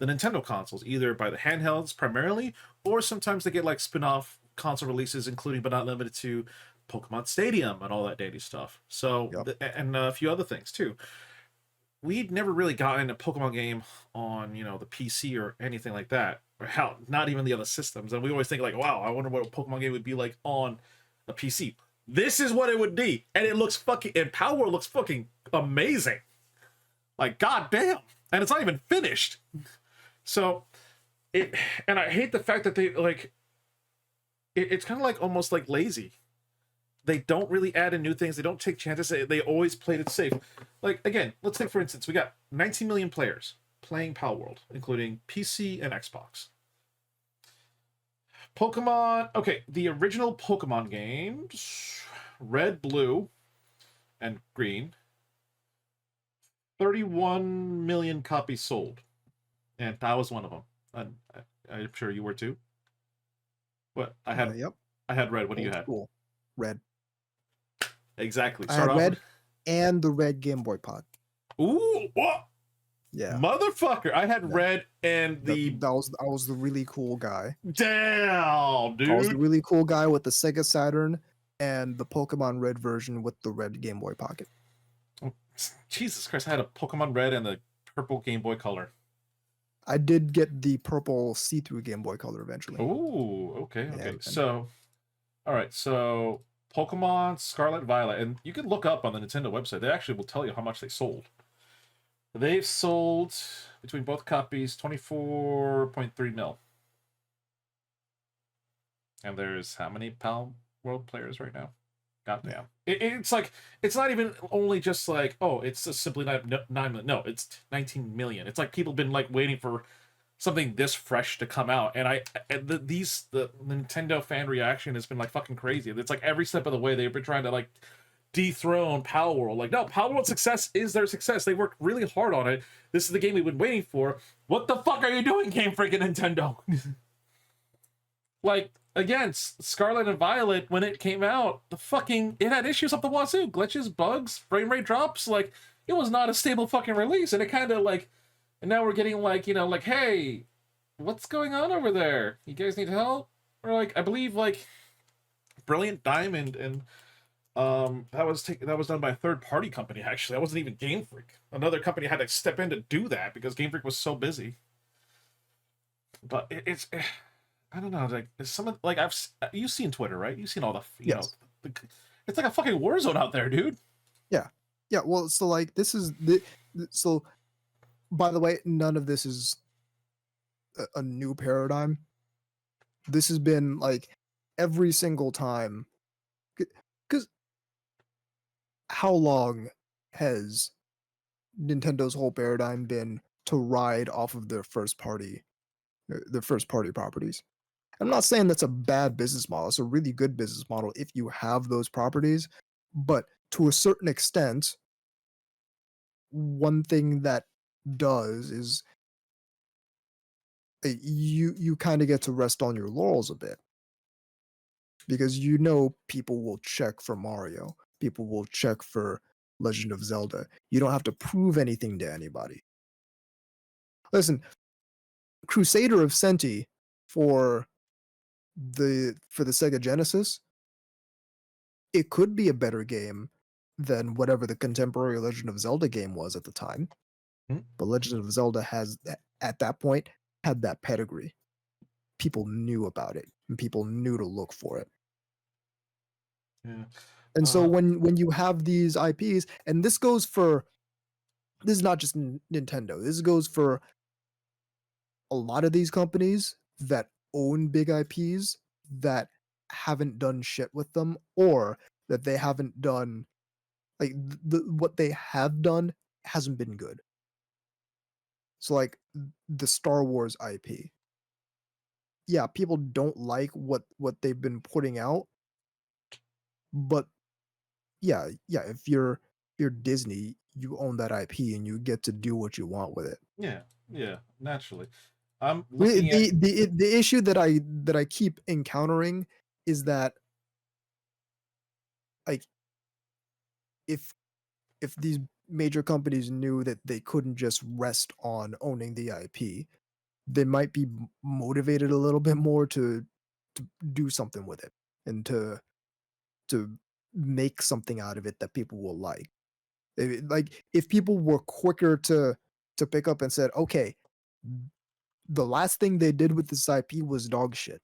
the Nintendo consoles, either by the handhelds primarily, or sometimes they get like spin-off console releases, including but not limited to Pokemon Stadium and all that daily stuff. So Yep. and a few other things too. We'd never really gotten a Pokemon game on the PC or anything like that, or hell, not even the other systems. And we always think like, wow, I wonder what a Pokemon game would be like on a PC. This is what it would be, and it looks fucking. And Power looks fucking amazing. Like goddamn, and it's not even finished. So and I hate the fact that they like. It's kind of like almost like lazy. They don't really add in new things. They don't take chances. They always played it safe. Like again, let's take for instance, we got 19 million players playing Palworld, including PC and Xbox. Pokemon. Okay, the original Pokemon games, Red, Blue, and Green. 31 million copies sold, and I was one of them. And I'm sure you were too. What I had, Yep. I had Red. What do you Old had? school. Red. Exactly. I Start had off. Red and the Red Game Boy Pocket. Ooh, what? Yeah. Motherfucker! I had Yeah. Red and I was the really cool guy. damn, dude. I was the really cool guy with the Sega Saturn and the Pokemon Red version with the Red Game Boy Pocket. Jesus Christ! I had a Pokemon Red and the purple Game Boy Color. I did get the purple see-through Game Boy Color eventually. Ooh, okay. Yeah, So, all right. So, Pokemon Scarlet Violet, and you can look up on the Nintendo website. They actually will tell you how much they sold. They've sold between both copies 24.3 mil. And there's how many Pal World players right now? Goddamn. It's like, it's not even only just like, oh, it's just simply 9 million. No, it's 19 million. It's like people have been like waiting for something this fresh to come out. And the Nintendo fan reaction has been like fucking crazy. It's like every step of the way they've been trying to like dethrone Palworld. Like, no, Palworld's success is their success. They worked really hard on it. This is the game we've been waiting for. What the fuck are you doing, Game Freaking Nintendo? Like, again, Scarlet and Violet, when it came out, it had issues up the wazoo. Glitches, bugs, frame rate drops. Like, it was not a stable fucking release. And it kind of like, and now we're getting like, like, hey, what's going on over there? You guys need help? Or like, I believe like Brilliant Diamond and that was done by a third party company. Actually, that wasn't even Game Freak. Another company had to step in to do that because Game Freak was so busy. but it's I don't know, like some like you've seen Twitter, right? You've seen all the Yes. the, it's like a fucking war zone out there, dude. Yeah. Yeah. Well, so like this is the so by the way, none of this is a new paradigm. This has been like every single time. Because how long has Nintendo's whole paradigm been to ride off of their first party properties? I'm not saying that's a bad business model. It's a really good business model if you have those properties, but to a certain extent, one thing that does is you kind of get to rest on your laurels a bit because you know people will check for Mario, people will check for Legend of Zelda. You don't have to prove anything to anybody. Listen, Crusader of Senti for the Sega Genesis, it could be a better game than whatever the contemporary Legend of Zelda game was at the time. Hmm? But Legend of Zelda has at that point had that pedigree. People knew about it and people knew to look for it. Yeah. And so Uh, when you have these IPs, and this is not just Nintendo. This goes for a lot of these companies that own big IPs that haven't done shit with them, or that they haven't done like what they have done hasn't been good. So like the Star Wars IP. Yeah, people don't like what they've been putting out, but yeah, if you're Disney, you own that IP and you get to do what you want with it. yeah, yeah, naturally. I'm The looking at the the issue that I keep encountering is that like if if these major companies knew that they couldn't just rest on owning the IP, they might be motivated a little bit more to do something with it and to make something out of it that people will like. Like if people were quicker to pick up and said, okay, the last thing they did with this IP was dog shit.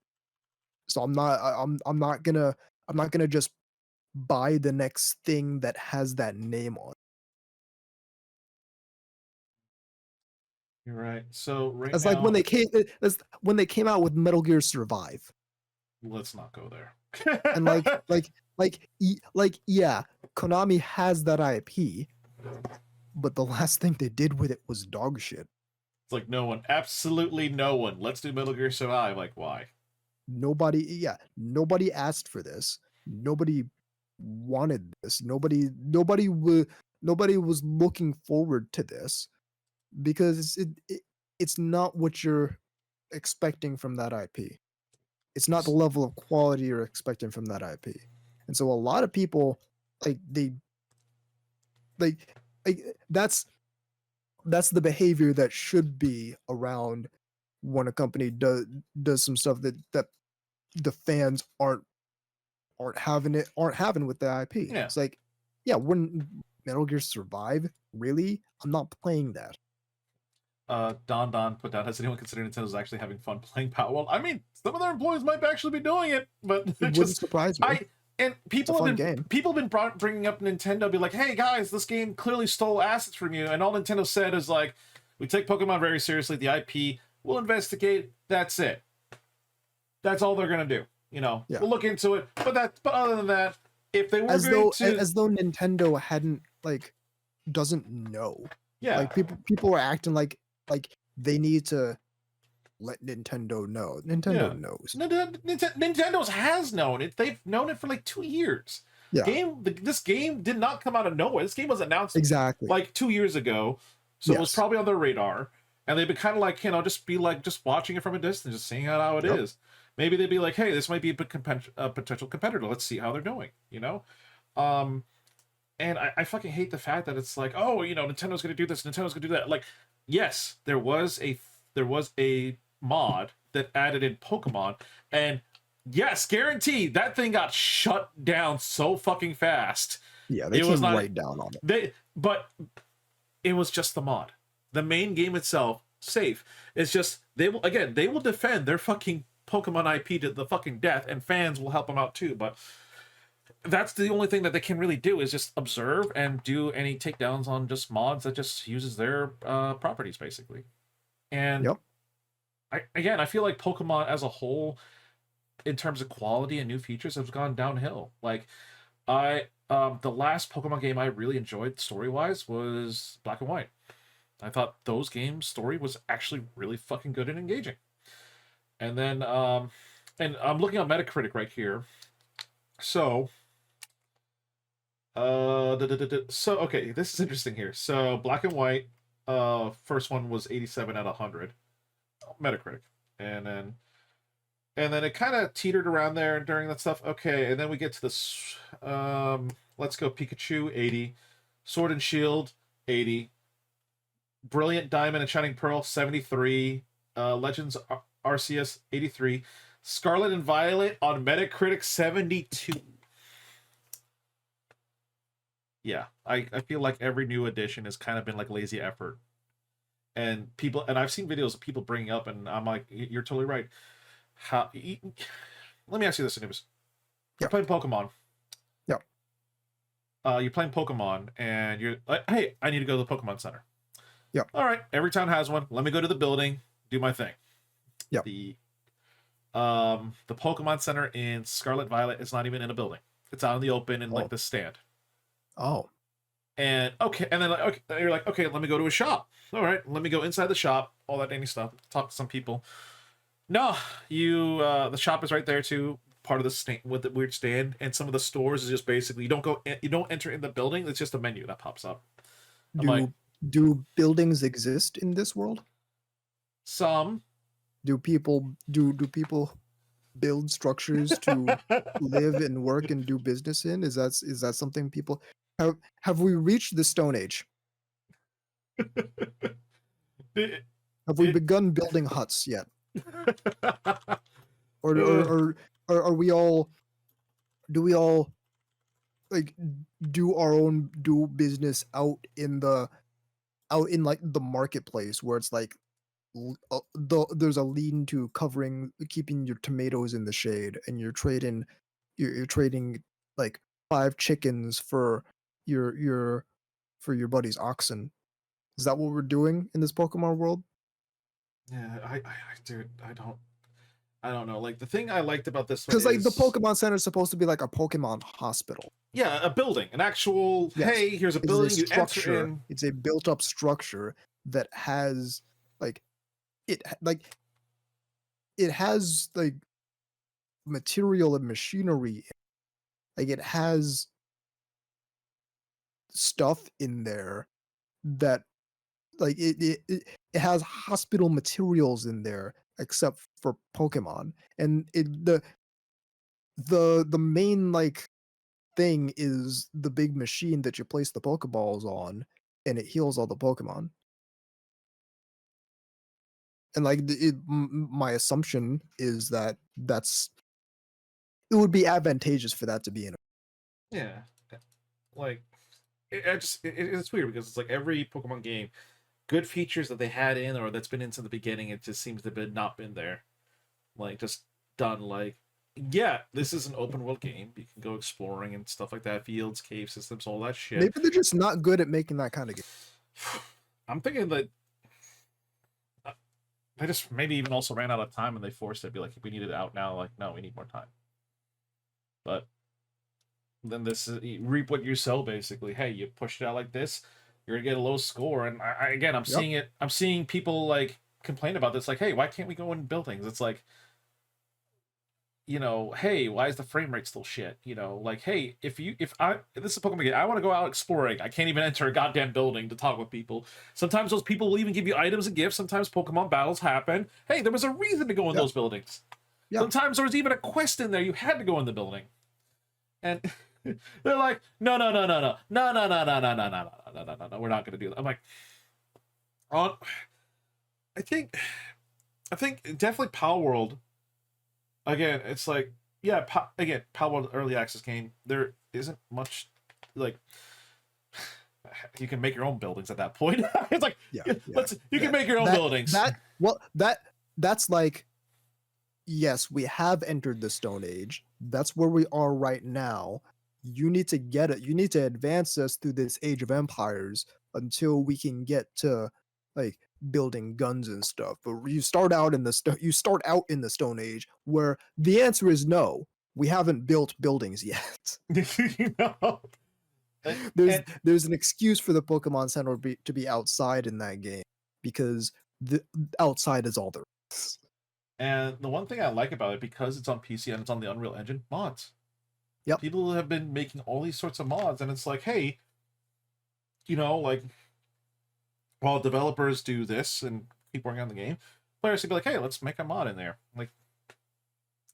So I'm not gonna just buy the next thing that has that name on. you're right. So right It's like when now, they came out with Metal Gear Survive, let's not go there. and yeah, Konami has that IP, but the last thing they did with it was dog shit. It's like no one, absolutely no one. Let's do Metal Gear Survive. Like why? Nobody asked for this. Nobody wanted this. Nobody was looking forward to this because it's not what you're expecting from that IP. It's not the level of quality you're expecting from that IP. And so a lot of people like they like that's the behavior that should be around when a company does some stuff that the fans aren't having with the IP. Yeah. It's like, yeah, when Metal Gear Survive, really? I'm not playing that. Don put down. Has anyone considered Nintendo's actually having fun playing Palworld? I mean, some of their employees might actually be doing it, but It wouldn't just surprise me. I and It's a fun game. people have been bringing up Nintendo, be like, hey guys, this game clearly stole assets from you, and all Nintendo said is like, we take Pokemon very seriously. The IP, we'll investigate. That's it. That's all they're gonna do. You know, Yeah. we'll look into it. But other than that, if they were As going though to, as though Nintendo hadn't like doesn't know. yeah, Like people are acting like they need to let Nintendo know. Nintendo yeah. knows. Nintendo's has known it. They've known it for like 2 years. Yeah, This game did not come out of nowhere. This game was announced exactly. like 2 years ago, so it was Yes. probably on their radar. And they've been kind of like, just watching it from a distance, just seeing how it Yep. is. Maybe they'd be like, hey, this might be a potential competitor. Let's see how they're doing. Um, and I fucking hate the fact that it's like, oh, Nintendo's gonna do this, Nintendo's gonna do that. Like, yes, there was a mod that added in Pokemon, and yes, guaranteed that thing got shut down so fucking fast. Yeah, they It was came not right down on it. but it was just the mod. The main game itself safe. It's just they will defend their fucking Pokemon IP to the fucking death, and fans will help them out too. But that's the only thing that they can really do is just observe and do any takedowns on just mods that just uses their properties basically. And Yep. I feel like Pokemon as a whole, in terms of quality and new features, has gone downhill. Like the last Pokemon game I really enjoyed story wise was Black and White. I thought those games' story was actually really fucking good and engaging. And then and I'm looking at Metacritic right here. So so okay, this is interesting here. So Black and White, first one was 87 out of 100 Metacritic. And then it kind of teetered around there during that stuff. Okay, and then we get to this let's go Pikachu 80, Sword and Shield 80, Brilliant Diamond and Shining Pearl 73, Legends Arceus 83, Scarlet and Violet on Metacritic 72. Yeah, I feel like every new edition has kind of been like lazy effort. And I've seen videos of people bringing up, and I'm like, you're totally right. Let me ask you this, Anubis. You're playing Pokemon. Yeah. You're playing Pokemon, and you're like, hey, I need to go to the Pokemon Center. Yeah. All right, every town has one. Let me go to the building, do my thing. Yeah. The Pokemon Center in Scarlet Violet is not even in a building. It's out in the open in like the stand. Oh. And okay, and then like, okay, you're like, okay, let me go to a shop. All right, let me go inside the shop, all that dandy stuff, talk to some people. No, the shop is right there too, part of the stand with the weird stand, and some of the stores is just basically you don't enter in the building. It's just a menu that pops up. Do buildings exist in this world? Some. Do people build structures to live and work and do business in? Is that something people have we reached the Stone Age? Have we begun building huts yet? Or are we all do we all like do business out in like the marketplace where it's like there's a lean to covering keeping your tomatoes in the shade, and you're trading like 5 chickens for your buddy's oxen. Is that what we're doing in this Pokemon world? Yeah, dude, I don't know. Like the thing I liked about this one Because like the is Pokemon Center is supposed to be like a Pokemon hospital. yeah, a building, an actual. Yes. Hey, here's a It's building. You enter structure. in. It's a built-up structure that has it has like material and machinery. Like it has stuff in there that like it has hospital materials in there except for Pokemon. And the main like thing is the big machine that you place the Pokeballs on, and it heals all the Pokemon. And like my assumption is that it would be advantageous for that to be in. Yeah, like it's weird because it's like every Pokemon game, good features that they had in or that's been in since the beginning, it just seems to be not been there. Like just done like, yeah, this is an open world game. You can go exploring and stuff like that, fields, cave systems, all that shit. Maybe they're just not good at making that kind of game. I'm thinking that they just maybe even also ran out of time and they forced it. Be like, we need it out now. Like, no, we need more time. But then this is you reap what you sow. Basically, hey, you pushed it out like this, you're gonna get a low score. And I'm seeing it. I'm seeing people like complain about this. Like, hey, why can't we go in buildings? It's like, you know, hey, why is the frame rate still shit? You know, like, hey, if this is a Pokemon game, I want to go out exploring. I can't even enter a goddamn building to talk with people. Sometimes those people will even give you items and gifts. Sometimes Pokemon battles happen. Hey, there was a reason to go in those buildings. Sometimes there was even a quest in there. You had to go in the building. And they're like, no, we're not gonna do that. I'm like, I think definitely Palworld. Again, it's like, yeah, Palworld early access game. There isn't much like you can make your own buildings at that point. It's like, Yeah, you can make your own buildings. That's like, yes, we have entered the Stone Age. That's where we are right now. You need to get it. You need to advance us through this Age of Empires until we can get to like building guns and stuff. But you start out in the Stone Age where the answer is no. We haven't built buildings yet. You know? There's an excuse for the Pokemon Center to be outside in that game because the outside is all there is. And the one thing I like about it, because it's on PC and it's on the Unreal Engine, mods. Yep. People have been making all these sorts of mods, and it's like, hey, you know, like, while developers do this and keep working on the game, players can be like, hey, let's make a mod in there. Like,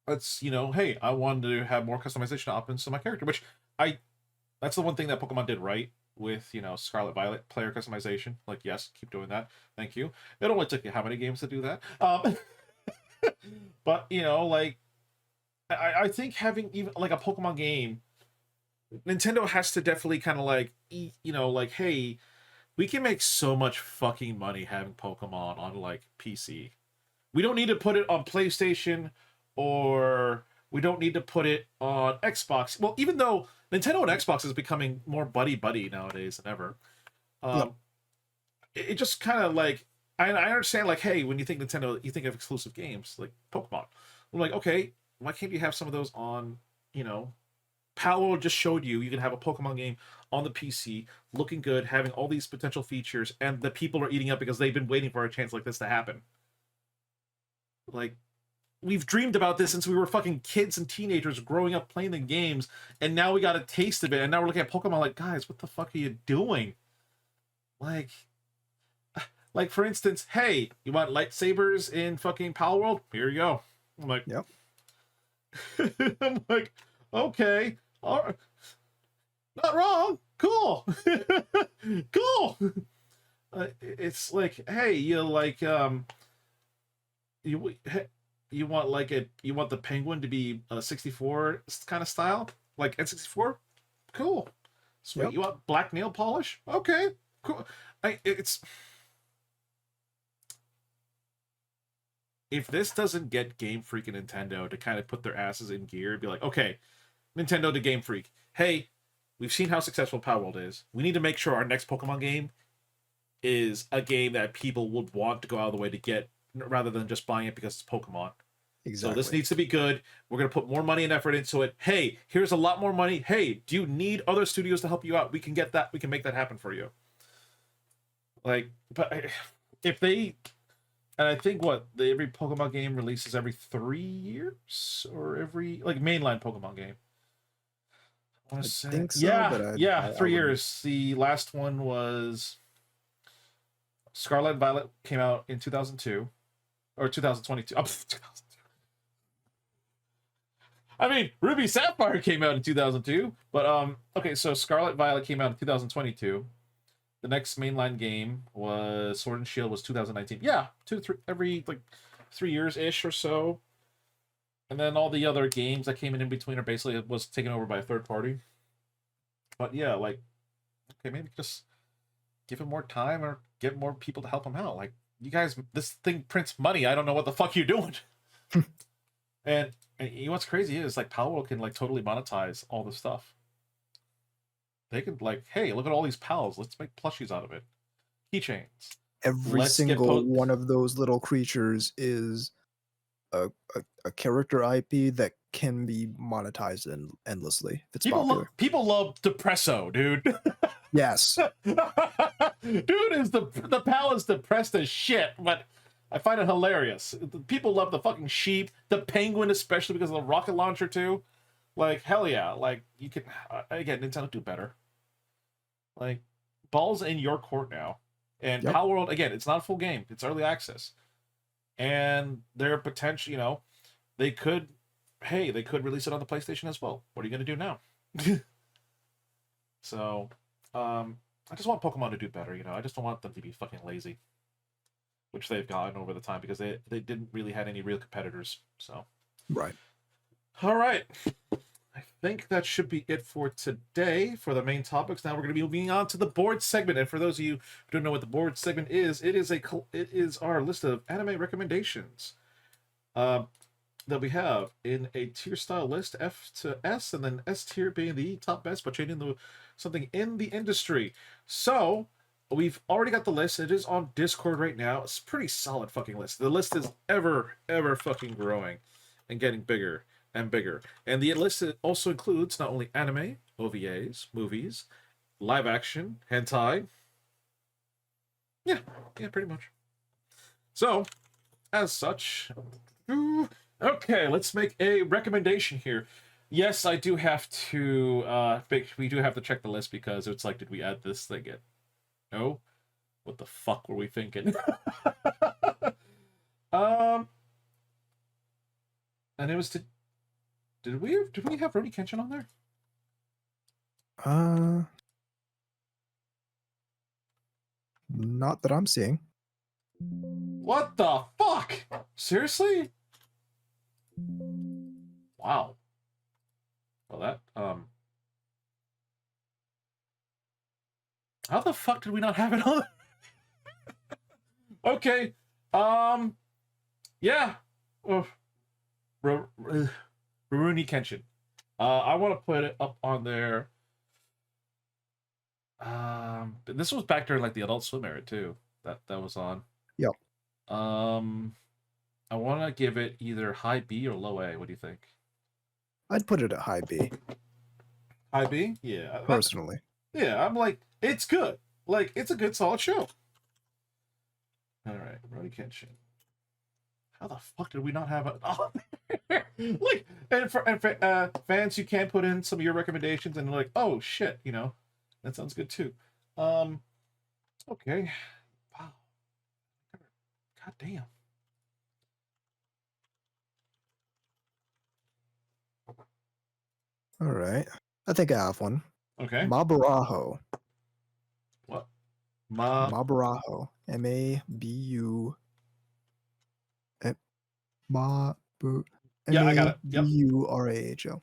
let's, you know, hey, I wanted to have more customization options to my character, which that's the one thing that Pokemon did right with, you know, Scarlet Violet player customization. Like, yes, keep doing that. Thank you. It only took you how many games to do that? But, you know, like, I think having even like a Pokemon game, Nintendo has to definitely kind of like, you know, like, hey, we can make so much fucking money having Pokemon on like PC. We don't need to put it on PlayStation, or we don't need to put it on Xbox. Well, even though Nintendo and Xbox is becoming more buddy nowadays than ever, Yep. it just kind of like, I understand, like, hey, when you think Nintendo, you think of exclusive games like Pokemon. I'm like, okay, why can't you have some of those on, you know, Palworld just showed you can have a Pokemon game on the PC, looking good, having all these potential features, and the people are eating up because they've been waiting for a chance like this to happen. Like, we've dreamed about this since we were fucking kids and teenagers growing up playing the games, and now we got a taste of it, and now we're looking at Pokemon like, guys, what the fuck are you doing? Like for instance, hey, you want lightsabers in fucking Palworld? Here you go. I'm like, Yep. I'm like, okay, all right. Not wrong. Cool. Cool. It's like, hey, you like you you want like you want the penguin to be a 64 kind of style, like N64? Cool. Sweet. Yep. You want black nail polish? Okay. Cool. It's, if this doesn't get Game Freak and Nintendo to kind of put their asses in gear and be like, okay, Nintendo to Game Freak, hey, we've seen how successful Palworld is. We need to make sure our next Pokemon game is a game that people would want to go out of the way to get, rather than just buying it because it's Pokemon. Exactly. So this needs to be good. We're going to put more money and effort into it. Hey, here's a lot more money. Hey, do you need other studios to help you out? We can get that. We can make that happen for you. Like, but if they... And I think every Pokemon game releases every 3 years, or every like mainline Pokemon game. I think so. Yeah, but yeah, 3 wouldn't- years. The last one was Scarlet and Violet, came out in 2002 or 2022. Oh, 2002. I mean, Ruby Sapphire came out in 2002, but okay, so Scarlet Violet came out in 2022. The next mainline game was Sword and Shield, was 2019. Yeah, every like 3 years ish or so. And then all the other games that came in between are basically was taken over by a third party. But yeah, like, okay, maybe just give him more time or get more people to help him out. Like, you guys, this thing prints money. I don't know what the fuck you're doing. and you know what's crazy is like Palworld can like totally monetize all this stuff. They could like, hey, look at all these pals. Let's make plushies out of it. Keychains. Every single one of those little creatures is a character IP that can be monetized endlessly. If it's popular. People love Depresso, dude. Yes. Dude, is the pal is depressed as shit, but I find it hilarious. People love the fucking sheep, the penguin, especially because of the rocket launcher too. Like, hell yeah. Like, you can, again, Nintendo do better. Like, ball's in your court now. And Yep. Palworld, again, it's not a full game. It's early access. And their potential, you know, they could release it on the PlayStation as well. What are you going to do now? So, I just want Pokemon to do better, you know. I just don't want them to be fucking lazy. Which they've gotten over the time because they didn't really have any real competitors. So. Right. All right. I think that should be it for today for the main topics. Now we're going to be moving on to the board segment. And for those of you who don't know what the board segment is, it is our list of anime recommendations that we have in a tier style list, F to S, and then S tier being the top best, but changing something in the industry. So we've already got the list. It is on Discord right now. It's a pretty solid fucking list. The list is ever fucking growing and getting bigger and bigger. And the list also includes not only anime, OVAs, movies, live action, hentai. Yeah, pretty much. So, as such, okay, let's make a recommendation here. Yes, I do have to, we do have to check the list because it's like, did we add this thing in? No? What the fuck were we thinking? And it was to, did we have Rurouni Kenshin on there? Not that I'm seeing. What the fuck? Seriously? Wow. Well, that, how the fuck did we not have it on? Okay. Yeah. Rurouni Kenshin. I want to put it up on there. This was back during like the Adult Swim era too. That was on. Yep. I want to give it either high B or low A. What do you think? I'd put it at high B. High B? Yeah. Personally. Yeah, I'm like, it's good. Like, it's a good, solid show. All right, Rurouni Kenshin. How the fuck did we not have it on there? Like, and for fans, you can put in some of your recommendations, and like, oh shit, you know, that sounds good too. Okay. Wow. God damn. All right. I think I have one. Okay. Maburaho. What? Maburaho. M-A-B-U. Yeah, I got it. Yep. M-A-B-U-R-A-H-O.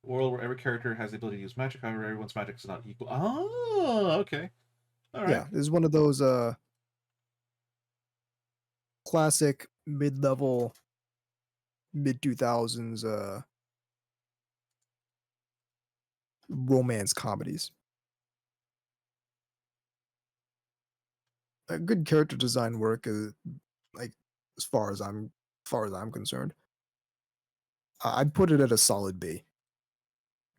World where every character has the ability to use magic, however, everyone's magic is not equal. Oh, okay. All right. Yeah, this is one of those classic mid-level, mid-2000s romance comedies. A good character design work is like as far as I'm concerned. I'd put it at a solid B.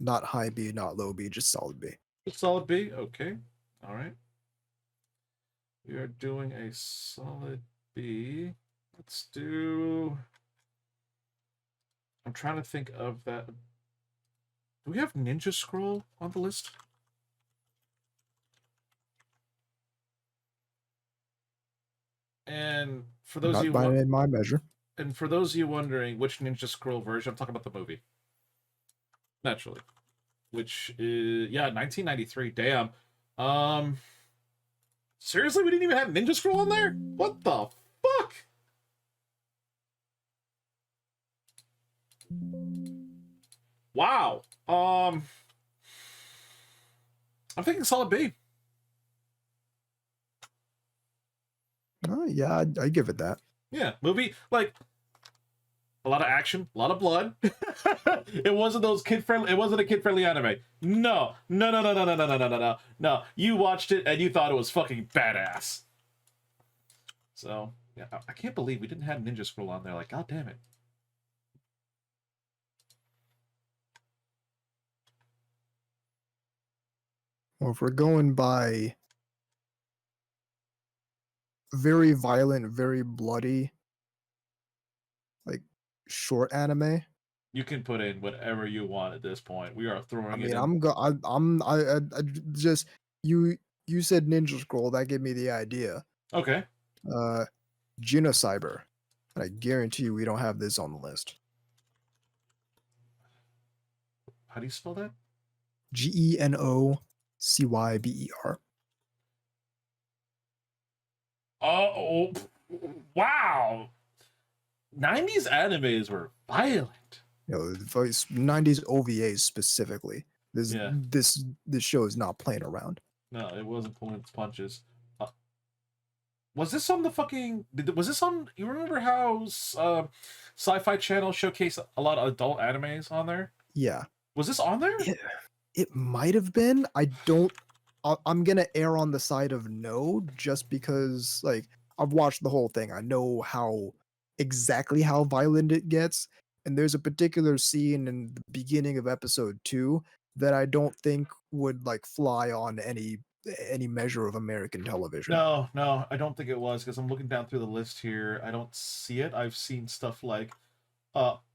Not high B, not low B, just solid B. Solid B. Okay. All right. We are doing a solid B. Let's do. I'm trying to think of that. Do we have Ninja Scroll on the list? And for those of you in my measure. And for those of you wondering which Ninja Scroll version, I'm talking about the movie. Naturally. Which is 1993. Damn. Seriously, we didn't even have Ninja Scroll on there? What the fuck? Wow. I'm thinking solid B. Yeah, I'd give it that. Yeah, movie, like, a lot of action, a lot of blood. It wasn't those kid-friendly, it wasn't a kid-friendly anime. No. No, you watched it and you thought it was fucking badass. So, yeah, I can't believe we didn't have Ninja Scroll on there. Like, god damn it. Well, if we're going by very violent, very bloody, like short anime. You can put in whatever you want at this point. We are throwing it in. I just you said Ninja Scroll, that gave me the idea. Okay. Genocyber. I guarantee you we don't have this on the list. How do you spell that? Genocyber. Oh, wow. 90s animes were violent. You know, the voice 90s OVAs specifically. Yeah. This show is not playing around. No, it wasn't pulling its punches. Was this on the fucking? Was this on? You remember how Sci-Fi Channel showcased a lot of adult animes on there? Yeah. Was this on there? It might have been. I don't. I'm gonna err on the side of no, just because like I've watched the whole thing. I know how exactly how violent it gets, and there's a particular scene in the beginning of episode 2 that I don't think would like fly on any measure of American television. No, no, I don't think it was because I'm looking down through the list here. I don't see it. I've seen stuff like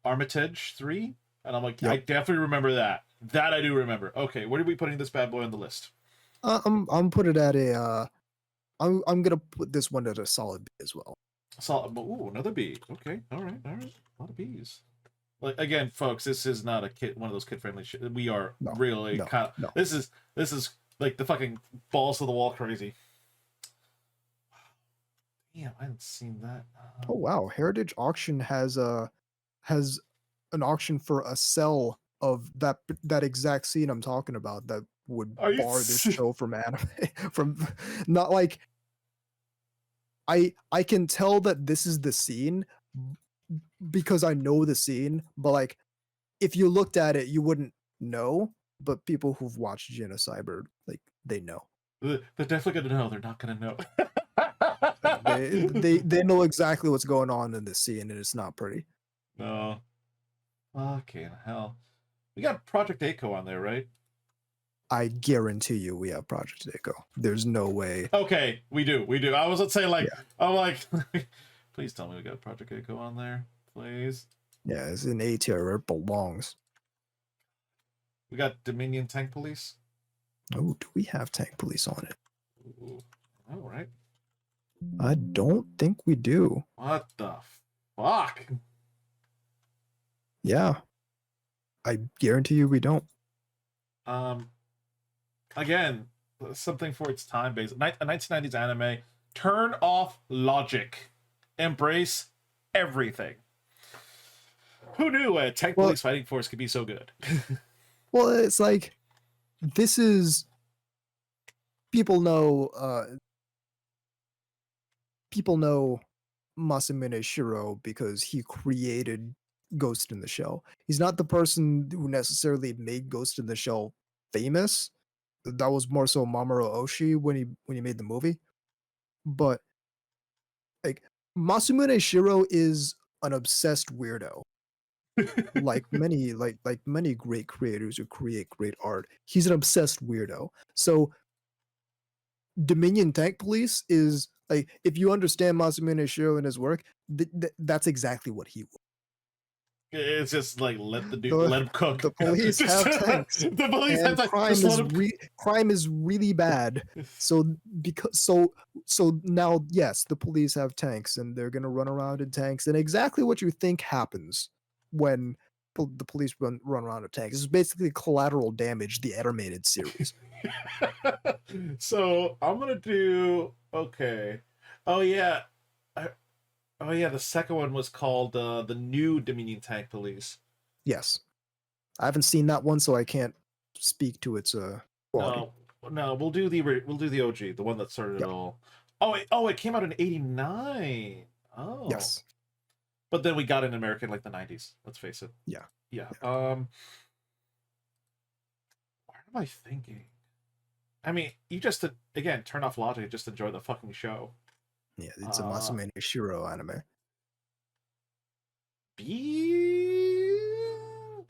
Armitage 3, and I'm like, I Yep. definitely remember that. That I do remember. Okay, where are we putting this bad boy on the list? I'm put it at a I'm gonna put this one at a solid B as well. Ooh, another B. Okay, all right, all right. A lot of B's. Like again, folks, this is not a kid one of those kid friendly shit. We are No, really no, kind of no. this is like the fucking balls to the wall crazy. Damn, I hadn't seen that. Oh wow, Heritage Auction has an auction for a cell of that exact scene I'm talking about that would Are you? bar this show from anime from not like I can tell that this is the scene because I know the scene, but like if you looked at it, you wouldn't know. But people who've watched Genocyber, like they know. They're definitely gonna know. They're not gonna know. Like they know exactly what's going on in this scene, and it's not pretty. No. Okay, hell. We got Project Echo on there, right? I guarantee you we have Project Daco. There's no way. Okay, we do. We do. I was let's say like Yeah. I'm like please tell me we got Project Echo on there. Please. Yeah, it's in A tier where it belongs. We got Dominion Tank Police. Oh, do we have Tank Police on it? Ooh. All right. I don't think we do. What the fuck? Yeah. I guarantee you we don't. Again, something for its time based. A 1990s anime. Turn off logic. Embrace everything. Who knew a tank police fighting force could be so good? Well, it's like this is people know Masamune Shiro because he created Ghost in the Shell. He's not the person who necessarily made Ghost in the Shell famous. That was more so Mamoru Oshii when he made the movie. But like Masamune Shiro is an obsessed weirdo. like many great creators who create great art. He's an obsessed weirdo. So Dominion Tank Police is like if you understand Masamune Shiro and his work, that's exactly what he would. It's just like let him cook. The police have tanks. The police have And tanks. crime is really bad. So now yes, the police have tanks and they're gonna run around in tanks, and exactly what you think happens when the police run around in tanks. It's basically Collateral Damage, the animated series. So I'm gonna do okay. Oh yeah, oh yeah. The second one was called the New Dominion Tank Police. Yes, I haven't seen that one, so I can't speak to its quality. No, we'll do the OG, the one that started Yep. it all. It came out in '89. Oh, Yes. but then we got it in America in like the '90s. Let's face it. Yeah. Yeah. What am I thinking? I mean, you just again turn off logic and just enjoy the fucking show. Yeah, it's a Masamune Shiro anime. B?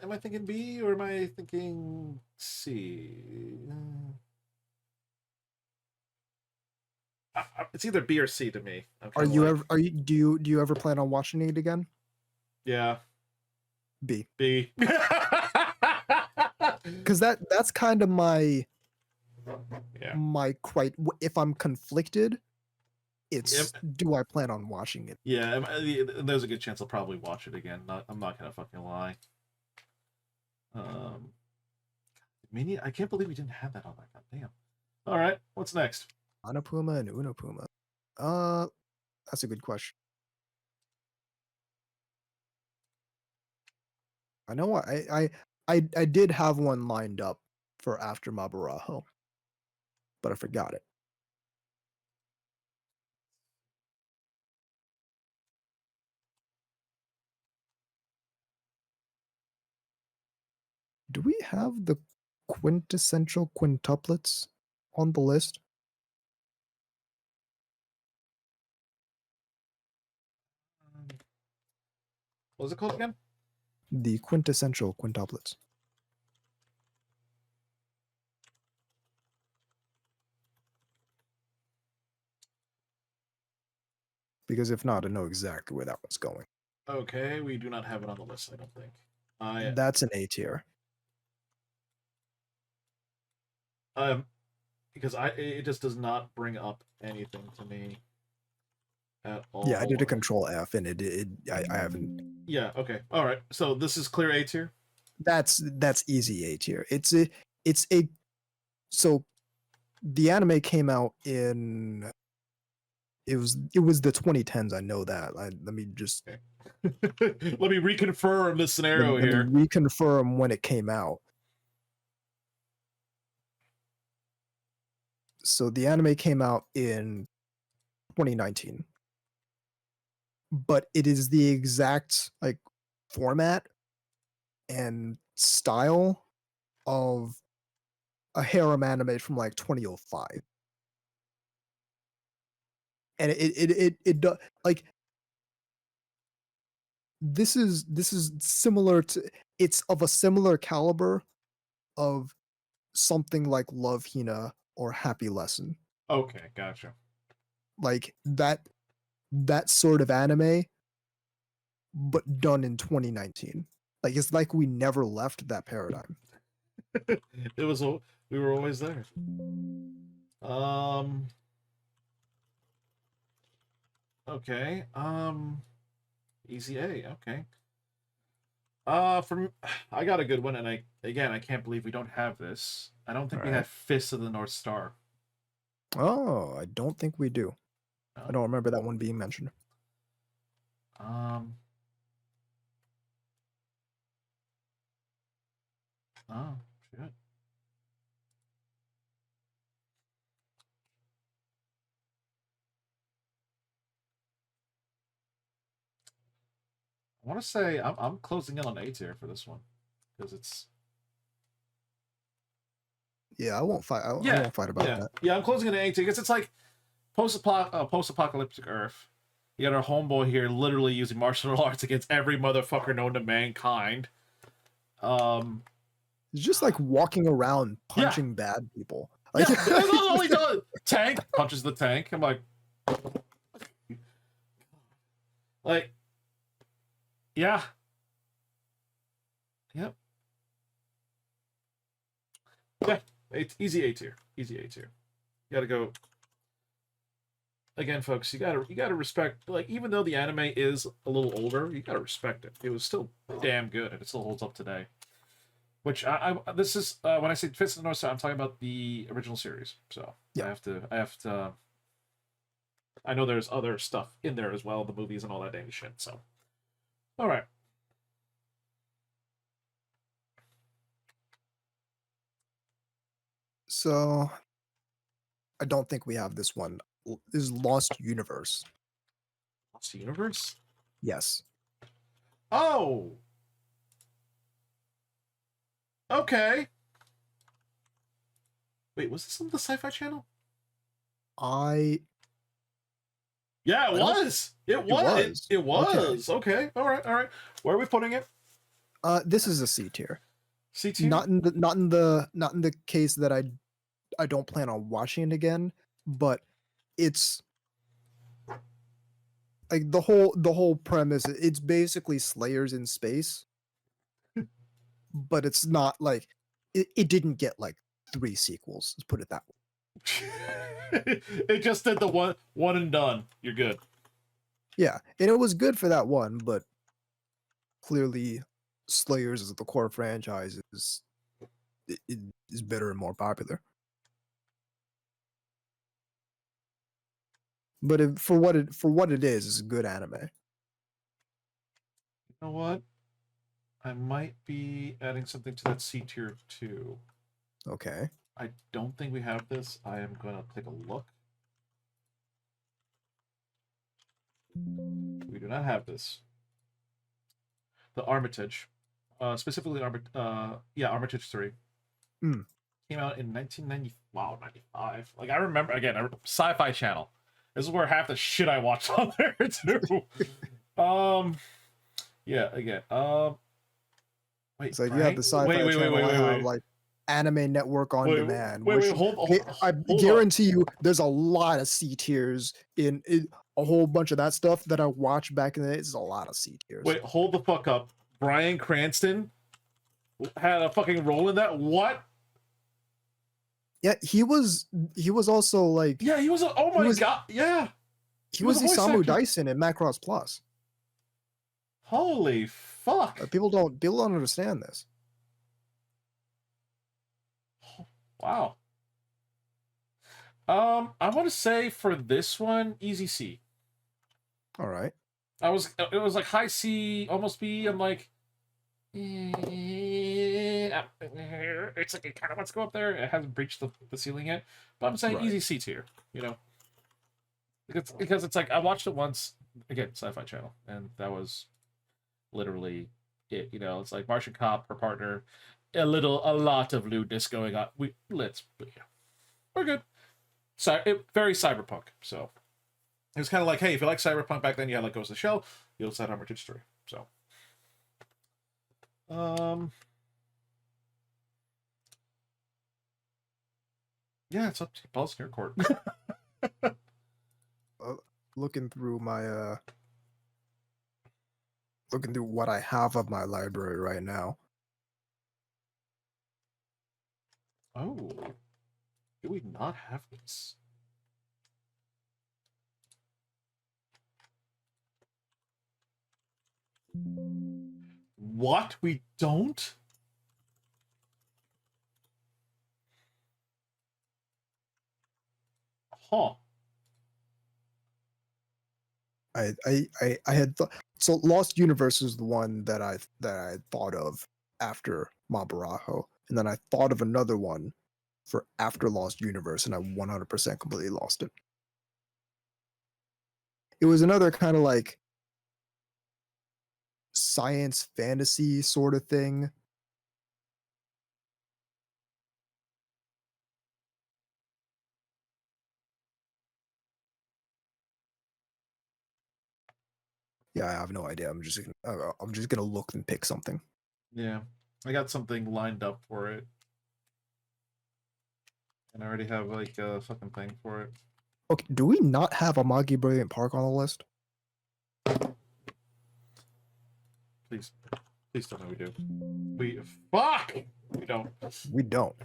Am I thinking B or am I thinking C? It's either B or C to me. Do you ever plan on watching it again? Yeah. B. B. Because that's kind of my quite. If I'm conflicted, it's do I plan on watching it? Yeah, there's a good chance I'll probably watch it again. I'm not gonna fucking lie. Minion. I can't believe we didn't have that on that. God damn. All right, what's next? Anapuma and Unapuma. That's a good question. I know I did have one lined up for after Mabarajo, but I forgot it. Do we have the quintessential quintuplets on the list? What was it called again? The quintessential quintuplets. Because if not, I know exactly where that one's going. Okay, we do not have it on the list, I don't think. That's an A tier. Um, because it just does not bring up anything to me at all. Yeah, I did a control F and I haven't. Yeah, okay. All right. So this is clear A tier? That's easy A tier. It's a so the anime came out in it was the 2010s. I know that. Let me just Okay. Let me reconfirm the scenario let me here. reconfirm when it came out. So the anime came out in 2019, but it is the exact like format and style of a harem anime from like 2005. And it does like this is similar to it's of a similar caliber of something like Love Hina or Happy Lesson. Okay, gotcha. Like that sort of anime, but done in 2019. Like it's like we never left that paradigm. It was we were always there. Okay. Easy A. Okay. From I got a good one, and I can't believe we don't have this. I don't think All we right. have Fist of the North Star. Oh, I don't think we do. No. I don't remember that one being mentioned. Um. Oh shit. I want to say I'm closing in on A tier for this one because it's Yeah, I won't fight. I yeah won't fight about yeah that. yeah I'm closing in on A tier because it's like post-apocalyptic Earth. You got our homeboy here literally using martial arts against every motherfucker known to mankind. Um, It's just like walking around yeah, punching bad people. yeah, Like, that's all he does. Tank punches the tank. I'm like, yeah, yep, yeah. It's easy A tier, easy A tier. You gotta go again, folks. You gotta respect. Like, even though the anime is a little older, you gotta respect it. It was still damn good, and it still holds up today. Which this is when I say Fist of the North Star, I'm talking about the original series. So yeah. I have to. I know there's other stuff in there as well, the movies and all that dandy shit. So, all right. So I don't think we have this one. This is Lost Universe. Lost Universe. Yes. Oh, okay. Wait, was this on the Sci-Fi Channel? I Yeah, it I don't. was. It It was. was. It Okay. was. Okay. All right. All right. Where are we putting it? This is a C tier. C tier. Not in the case that I don't plan on watching it again, but it's like the whole premise. It's basically Slayers in space, but it's not like it didn't get like 3 sequels. Let's put it that way. It just did the one and done. You're good. Yeah, and it was good for that one, but clearly, Slayers as the core franchise is better and more popular. But for what it is a good anime. You know what? I might be adding something to that C tier too. Okay. I don't think we have this. I am gonna take a look. We do not have this. The Armitage, specifically Armitage 3, Hmm. came out in 1990. Wow, 95. Like I remember again, Sci-Fi Channel. This is where half the shit I watched on there too. Yeah, again. Wait, It's like you have Brian? the Sci-Fi Channel. I have like Anime Network on Demand, which I hold on. guarantee you, there's a lot of C tiers in a whole bunch of that stuff that I watched back in the day. There's a lot of C tiers. Wait, hold the fuck up. Bryan Cranston had a fucking role in that. What? Yeah, he was also like Yeah, he was. Oh my god. Yeah, he was a the voice Samu actor. Dyson in Macross Plus. Holy fuck. People don't understand this. Wow. I want to say for this one, easy C. All right. It was like high C, almost B. I'm like, it's like it kind of wants to go up there. It hasn't breached the ceiling yet, but I'm saying easy C tier. You know, because it's like I watched it once again, Sci-Fi Channel, and that was literally it. You know, it's like Martian Cop, her partner, a lot of lewdness going on. But yeah, we're good. Very cyberpunk. So it was kind of like, hey, if you like cyberpunk back then, you had like Ghost of the Shell, you also had Armitage 3. So, yeah, it's up to balls in your court. Looking through my looking through what I have of my library right now. Oh, do we not have this? What? We don't? Huh. I had so Lost Universe is the one that I thought of after Mabarajo, and then I thought of another one for after Lost Universe, and I 100% completely lost it. It was another kind of like science fantasy sort of thing. Yeah, I have no idea. I'm just gonna look and pick something. Yeah, I got something lined up for it, and I already have like a fucking thing for it. Okay, do we not have Amagi Brilliant Park on the list? Please tell me we do. Fuck. We don't. We don't.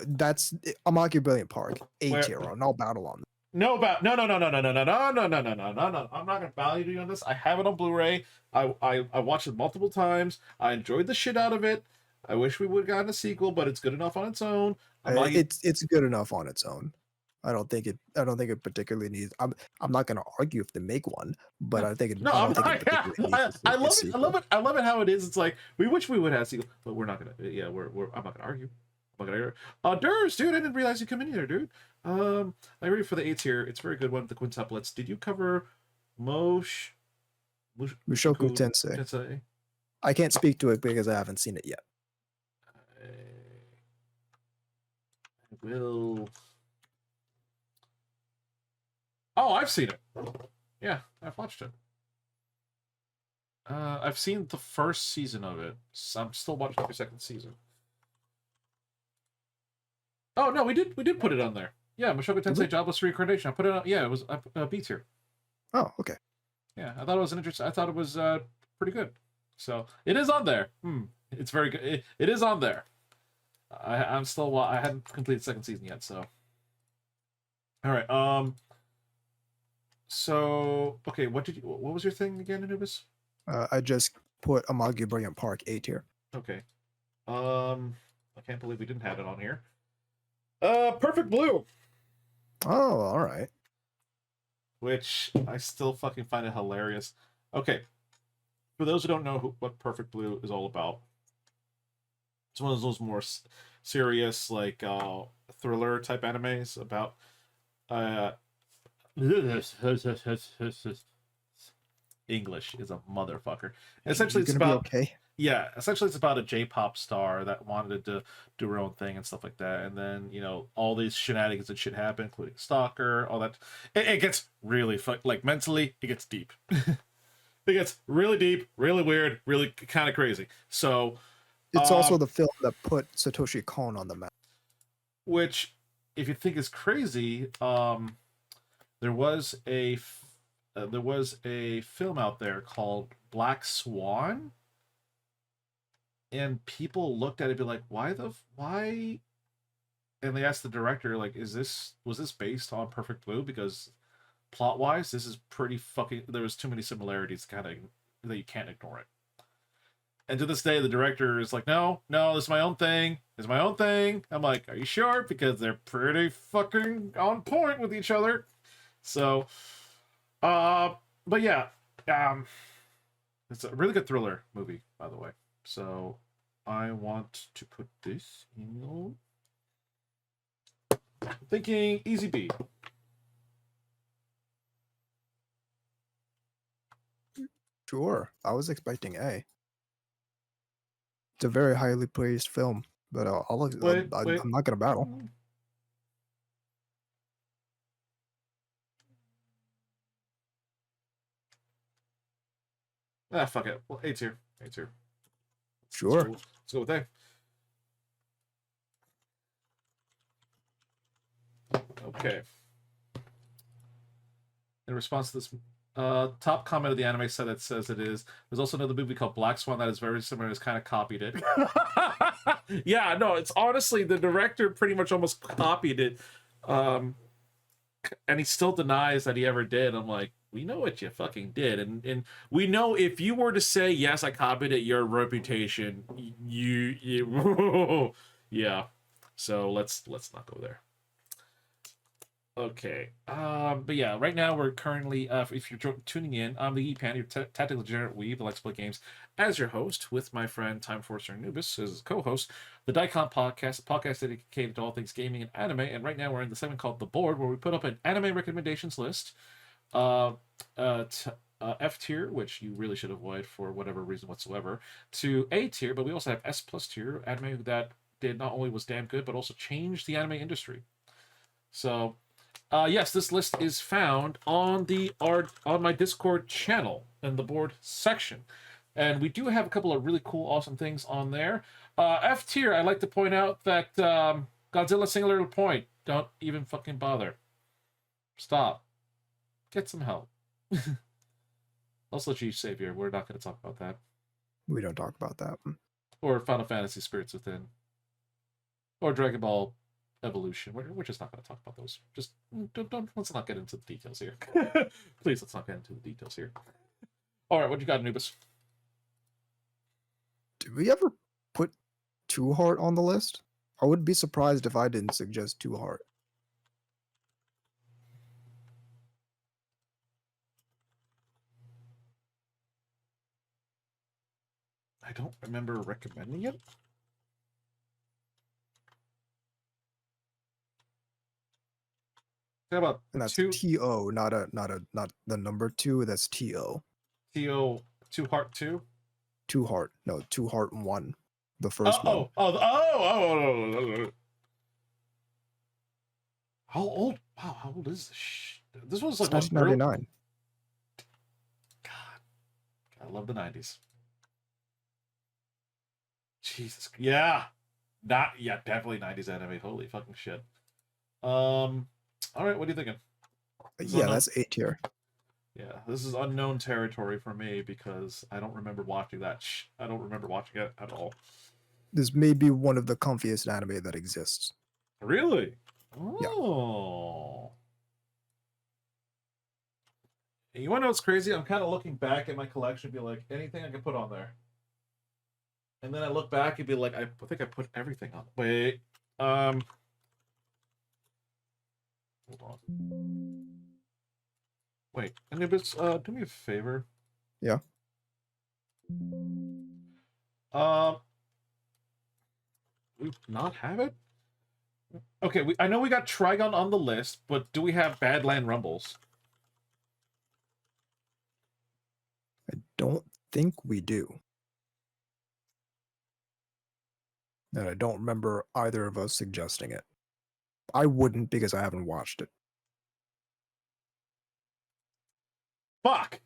That's Amagi Brilliant Park, A tier, no battle on. No. I'm not gonna value you on this. I have it on Blu-ray. I watched it multiple times. I enjoyed the shit out of it. I wish we would have gotten a sequel, but it's good enough on its own. It's good enough on its own. I don't think it particularly needs. I'm not gonna argue if they make one, but I think it. No, I'm not. Yeah, I love it. I love it. I love it how it is. It's like we wish we would have a sequel, but we're not gonna. Yeah, I'm not gonna argue. I'm not gonna argue. Durs, dude, I didn't realize you come in here, dude. I read for the A tier. It's a very good one. The quintuplets. Did you cover Mushoku Tensei? I can't speak to it because I haven't seen it yet. I will. Oh, I've seen it. Yeah, I've watched it. I've seen the first season of it. So I'm still watching the second season. Oh no, we did put it on there. Yeah, Mushoku Tensei Jobless Reincarnation. I put it on. Yeah, it was B tier. Oh, okay. Yeah, I thought it was interesting. I thought it was pretty good. So it is on there. It's very good. It is on there. I'm still. I haven't completed the second season yet. So. All right. So okay, what was your thing again, Anubis? I just put Amagi Brilliant Park A tier. Okay. I can't believe we didn't have it on here. Perfect Blue. Oh, all right. Which I still fucking find it hilarious. Okay. For those who don't know what Perfect Blue is all about, it's one of those more serious, like thriller type animes about uh, English is a motherfucker. Essentially, You're it's gonna be about okay. yeah, essentially it's about a J-pop star that wanted to do her own thing and stuff like that, and then all these shenanigans and shit happen, including stalker, all that. It gets really like mentally, it gets deep. It gets really deep, really weird, really kind of crazy. So, It's uh, also the film that put Satoshi Kon on the map. which, if you think is crazy, there was there was a film out there called Black Swan, and people looked at it and be like, why? And they asked the director, like, was this based on Perfect Blue? Because plot wise, this is pretty fucking. There was too many similarities, kind of that you can't ignore it. And to this day, the director is like, no, this is my own thing. This is my own thing. I'm like, are you sure? Because they're pretty fucking on point with each other. So, but yeah, um, it's a really good thriller movie, by the way. So, I want to put this in. Thinking Easy B. Sure, I was expecting A. It's a very highly praised film, but Wait, wait. I'm not gonna battle. Ah, fuck it. Well, A tier. A tier. Sure. Let's go with A. Okay. In response to this, top comment of the anime said it says it is. There's also another movie called Black Swan that is very similar. It's kind of copied it. Yeah, no, it's honestly the director pretty much almost copied it, and he still denies that he ever did. I'm like, we know what you fucking did, and we know if you were to say yes, I copied it, your reputation, you yeah. So let's not go there. Okay. But yeah, right now we're currently, if you're tuning in, I'm the Geeky Panda, your tactical degenerate weeb that likes to play games as your host, with my friend Time Forcer Anubis as co-host, the DAICON podcast, a podcast dedicated to all things gaming and anime. And right now we're in the segment called The Board, where we put up an anime recommendations list. F tier, which you really should avoid for whatever reason whatsoever, to A tier, but we also have S plus tier, anime that did not only was damn good, but also changed the anime industry. So, yes, this list is found on on my Discord channel in the board section, and we do have a couple of really cool, awesome things on there. F tier, I'd like to point out that Godzilla Singular Point. Don't even fucking bother. Stop. Get some help. Also, Chief Savior. We're not going to talk about that. We don't talk about that. Or Final Fantasy Spirits Within. Or Dragon Ball Evolution. We're just not going to talk about those. Just don't let's not get into the details here. Please, let's not get into the details here. All right, what you got, Anubis? Did we ever put Two Heart on the list? I would be surprised if I didn't suggest Two Heart. I don't remember recommending it. How about And that's two T-O, not the number two. That's T-O. TO Two Heart 2? Two Heart. No, Two Heart 1. The Oh, first one. oh. How old? Wow, how old is this? This was like It's what, early? 1999. God, I love the 90s. Jesus. Yeah. Definitely 90s anime. Holy fucking shit. All right, what are you thinking? Yeah, that's A tier. Yeah, this is unknown territory for me because I don't remember watching that. I don't remember watching it at all. This may be one of the comfiest anime that exists. Really? Yeah. Oh. You want to know what's crazy? I'm kind of looking back at my collection and be like, anything I can put on there. And then I look back and be like, I think I put everything on. Wait. Hold on. Wait, Anubis, do me a favor. Yeah. Um, we not have it. Okay, I know we got Trigon on the list, but do we have Badland Rumbles? I don't think we do. And I don't remember either of us suggesting it. I wouldn't because I haven't watched it. Fuck.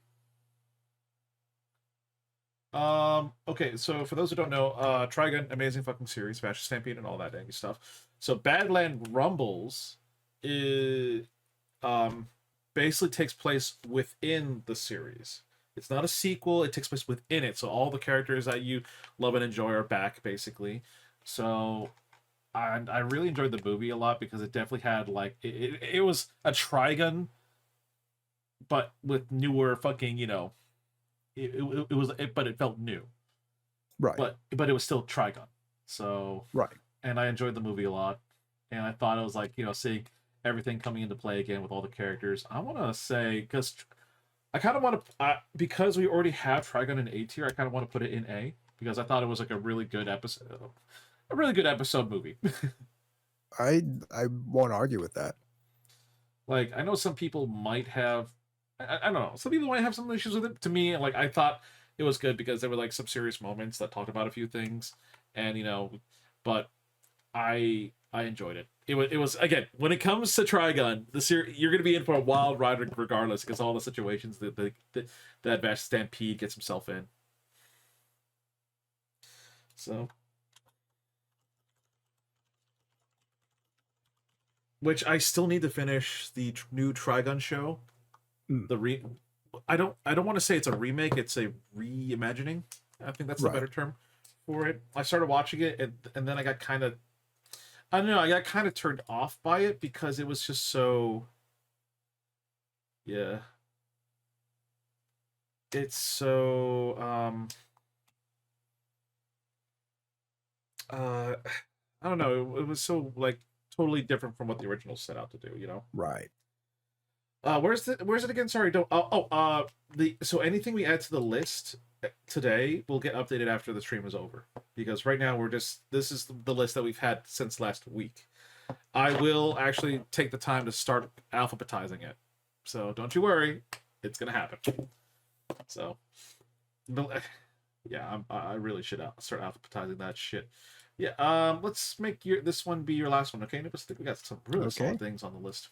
Okay, so for those who don't know, Trigun, amazing fucking series, Fashion Stampede and all that dang stuff. So Badland Rumbles is basically takes place within the series. It's not a sequel, it takes place within it. So all the characters that you love and enjoy are back, basically. So I really enjoyed the movie a lot because it definitely had like it was a Trigun, but with newer fucking, but it felt new. Right. But it was still Trigun. So Right. and I enjoyed the movie a lot. And I thought it was like, seeing everything coming into play again with all the characters. I want to say, because I kind of want to, because we already have Trigun in A tier, I kind of want to put it in A because I thought it was like a really good episode movie. I won't argue with that. Like, I know some people might have, I don't know, some people might have some issues with it. To me, like, I thought it was good because there were like some serious moments that talked about a few things, and but I enjoyed it. It was again, when it comes to Trigun, the series, you're gonna be in for a wild ride regardless because all the situations that Vash Stampede gets himself in. So, which I still need to finish the new Trigun show. Mm. I don't want to say it's a remake. It's a reimagining. I think that's the Right. better term for it. I started watching it and then I got kind of, I don't know, I got kind of turned off by it because it was just so, yeah. It's so uh I don't know, it was so like totally different from what the original set out to do. Right. Where's it again? Sorry, don't. The so anything we add to the list today will get updated after the stream is over because right now this is the list that we've had since last week. I will actually take the time to start alphabetizing it, so don't you worry, it's gonna happen. So, yeah, I really should start alphabetizing that shit. Yeah, let's make this one be your last one, okay? I think we got some really Okay. solid things on the list.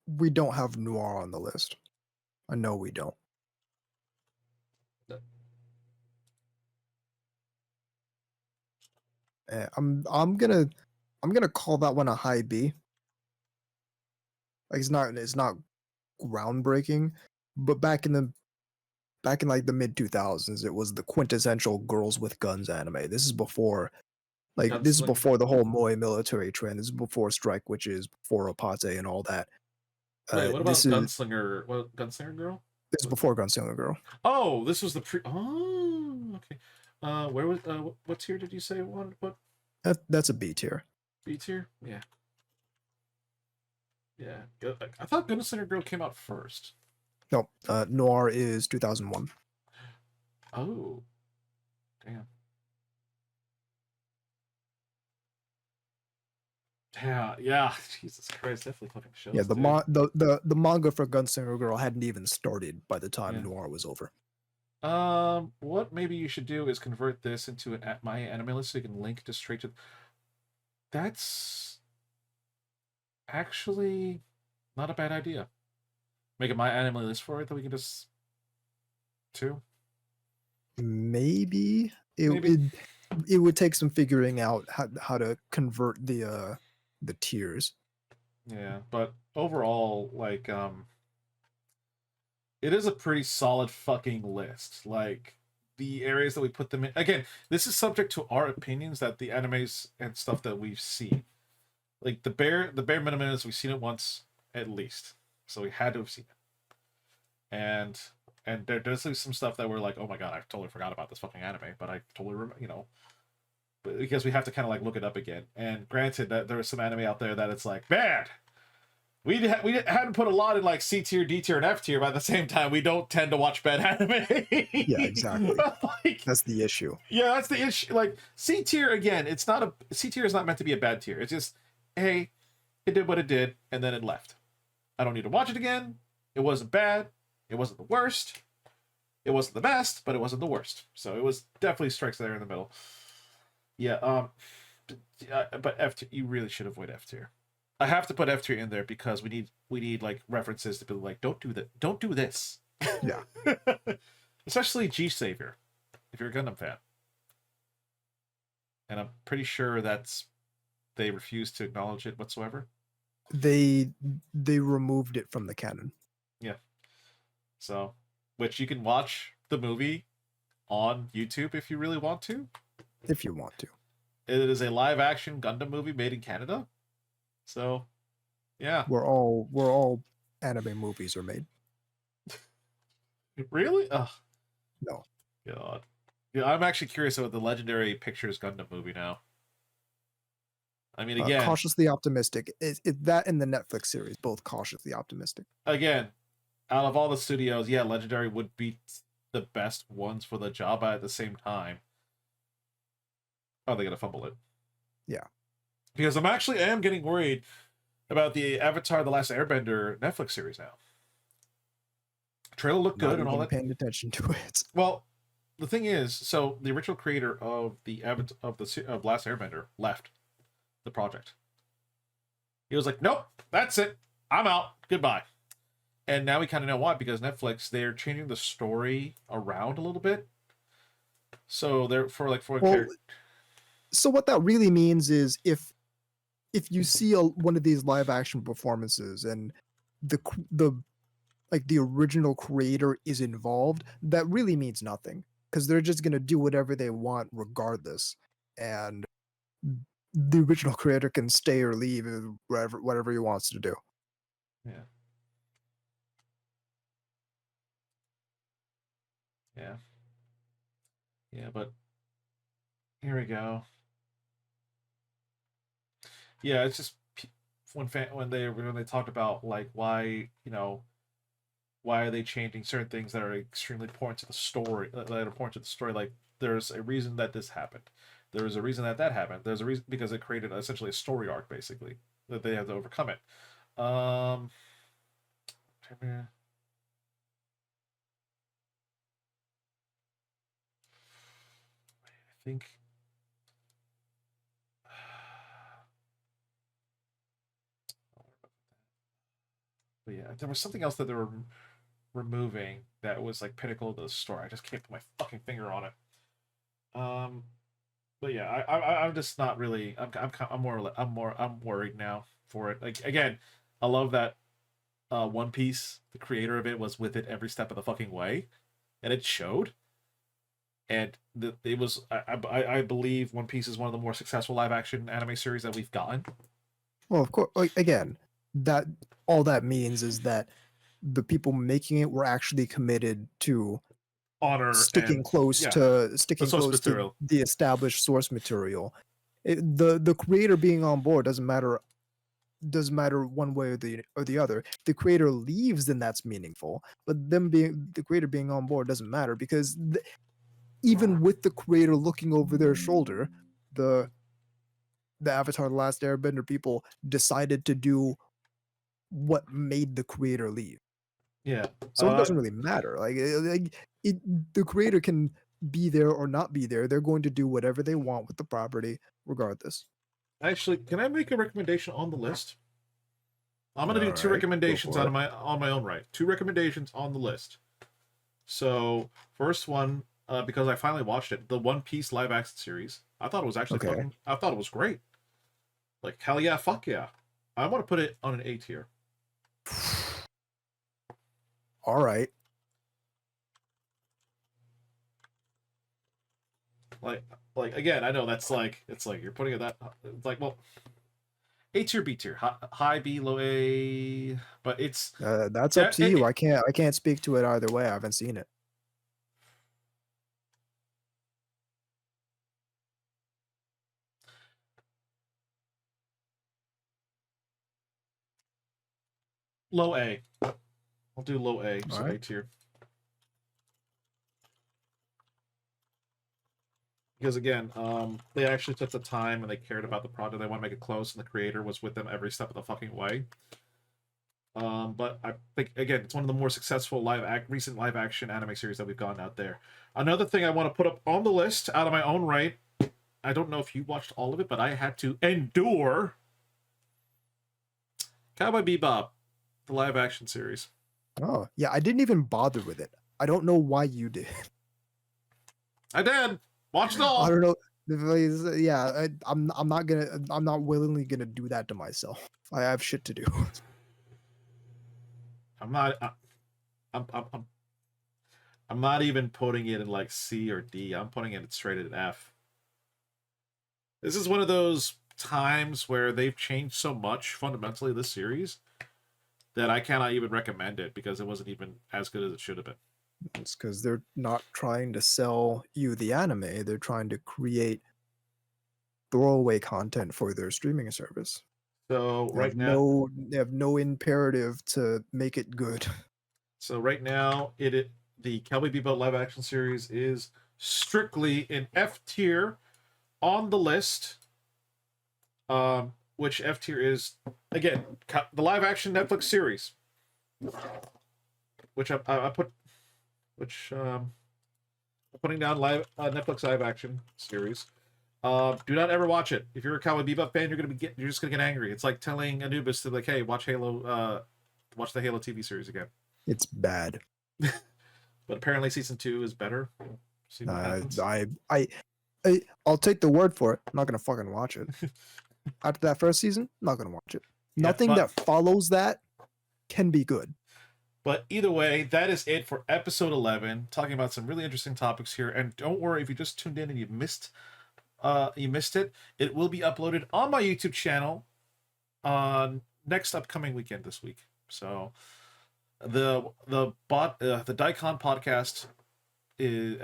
We don't have Noir on the list. I know we don't. I'm gonna call that one a high B. Like it's not groundbreaking, but back in like the mid 2000s, it was the quintessential girls with guns anime. This is Gunslinger. before the whole moe military trend. This is before Strike Witches, before Opate and all that. Wait, what This about is Gunslinger? What, Gunslinger Girl? this is before Gunslinger Girl. Oh, this was the pre. Oh, okay. Where was what tier did you say one? What That's a B tier. B tier? Yeah, yeah. I thought Gunslinger Girl came out first. No, Noir is 2001. Oh, damn. Yeah. Jesus Christ, definitely fucking shows. Yeah, the dude. the manga for Gunslinger Girl hadn't even started by the time Yeah. Noir was over. What maybe you should do is convert this into an my anime list so you can link just straight to. That's actually not a bad idea. Make it my anime list for it that we can just two. Maybe it Maybe. it would take some figuring out how to convert the tiers. Yeah, but overall, like, it is a pretty solid fucking list. Like, the areas that we put them in. Again, this is subject to our opinions that the animes and stuff that we've seen. Like the bare minimum is we've seen it once at least, so we had to have seen it. And there's like some stuff that we're like, oh my god, I totally forgot about this fucking anime, but I totally because we have to kind of like look it up again. And granted that there is some anime out there that it's like bad, we hadn't put a lot in like C tier, D tier, and F tier, but at the same time, we don't tend to watch bad anime. Yeah, exactly. Like, That's the issue. yeah, that's the issue. Like C tier again, it's not a C tier is not meant to be a bad tier. It's just, hey, it did what it did, and then it left. I don't need to watch it again. It wasn't bad. It wasn't the worst. It wasn't the best, but it wasn't the worst. So it was definitely strikes there in the middle. Yeah. But F tier, you really should avoid F tier. I have to put F tier in there because we need like references to be like, don't do that, don't do this. Yeah. Especially G Savior, if you're a Gundam fan. And I'm pretty sure they refuse to acknowledge it whatsoever. They removed it from the canon. Yeah. So, which you can watch the movie on YouTube if you really want to. If you want to. It is a live action Gundam movie made in Canada. So, yeah. Where all anime movies are made. Really? Ugh. No. God. Yeah, I'm actually curious about the Legendary Pictures Gundam movie now. I mean, again, cautiously optimistic. That and the Netflix series, both cautiously optimistic. Again, out of all the studios, yeah, Legendary would be the best ones for the job, but at the same time, oh, they're gonna fumble it. Yeah. Because I am getting worried about the Avatar: The Last Airbender Netflix series now. Trailer looked good and all that. Paying attention to it. Well, the thing is, so the original creator of Last Airbender left the project. He was like, "Nope, that's it. I'm out. Goodbye." And now we kind of know why, because Netflix, they're changing the story around a little bit. So they're so what that really means is if you see one of these live action performances and the original creator is involved, that really means nothing because they're just going to do whatever they want regardless, and the original creator can stay or leave whatever he wants to do. Yeah. Yeah. Yeah, but here we go. Yeah, it's just when they talked about like why are they changing certain things that are extremely important to the story, that are important to the story. Like there's a reason that this happened. There was a reason that happened. There's a reason because it created essentially a story arc basically that they have to overcome it. I think. But yeah, there was something else that they were removing that was like pinnacle to the story. I just can't put my fucking finger on it. But yeah, I'm just not really. I'm worried now for it. Like again, I love that One Piece, the creator of it, was with it every step of the fucking way, and it showed. And it was I believe One Piece is one of the more successful live action anime series that we've gotten. Well, of course, again, that all that means is that the people making it were actually committed to Honor sticking and close yeah, to the established source material. The creator being on board doesn't matter one way or the other. If the creator leaves, then that's meaningful, but the creator being on board doesn't matter because even with the creator looking over their shoulder, the Avatar: The Last Airbender people decided to do what made the creator leave. Yeah. So it doesn't really matter. The creator can be there or not be there. They're going to do whatever they want with the property, regardless. Actually, can I make a recommendation on the list? I'm gonna do two recommendations on my own right. Two recommendations on the list. So first one, because I finally watched it, the One Piece live action series. I thought it was actually I thought it was great. Like hell yeah, fuck yeah. I want to put it on an A tier. All right. Like again, I know that's like it's like you're putting it that it's like well, A tier, B tier, high B, low A, but it's that's up to you. I can't speak to it either way. I haven't seen it. low A. I'll do low A, so Alright. A tier. Because again, they actually took the time and they cared about the project. They want to make it close, and the creator was with them every step of the fucking way. But I think again, it's one of the more successful recent live action anime series that we've gotten out there. Another thing I want to put up on the list out of my own right. I don't know if you watched all of it, but I had to endure Cowboy Bebop, the live action series. Oh, yeah, I didn't even bother with it. I don't know why you did. I did. Watch it all. I don't know. Yeah, I'm not willingly gonna do that to myself. I have shit to do. I'm not. I'm not even putting it in like C or D. I'm putting it straight at F. This is one of those times where they've changed so much fundamentally this series that I cannot even recommend it because it wasn't even as good as it should have been. It's because they're not trying to sell you the anime. They're trying to create throwaway content for their streaming service. So right now, they have no imperative to make it good. So right now, the Cowboy Bebop live action series is strictly in F tier on the list. Which F tier is again the live action Netflix series, which I put, which I'm putting down live Netflix live action series. Do not ever watch it. If you're a Cowboy Bebop fan, you're just gonna get angry. It's like telling Anubis to like, hey, watch Halo, watch the Halo TV series again. It's bad. But apparently season 2 is better. See what happens. I'll take the word for it. I'm not gonna fucking watch it. After that first season, I'm not gonna watch it. Nothing that follows that can be good. But either way, that is it for episode 11. Talking about some really interesting topics here. And don't worry if you just tuned in and you missed it. It will be uploaded on my YouTube channel on next upcoming weekend this week. So the DAICON podcast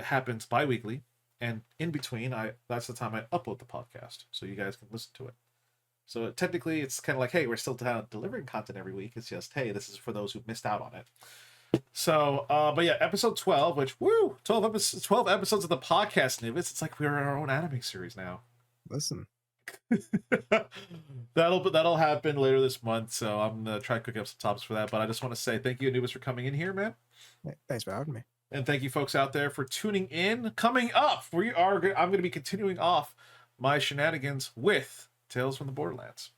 happens bi-weekly, and in between that's the time I upload the podcast so you guys can listen to it. So technically it's kind of like, hey, we're still delivering content every week. It's just, hey, this is for those who missed out on it. So but yeah, episode 12, which 12 episodes of the podcast, Nibits. It's like we're in our own anime series now. Listen. That'll happen later this month, so I'm gonna try to cook up some topics for that. But I just want to say thank you, Anubis, for coming in here, man. Thanks for having me. And thank you, folks out there, for tuning in. Coming up, I'm going to be continuing off my shenanigans with Tales from the Borderlands.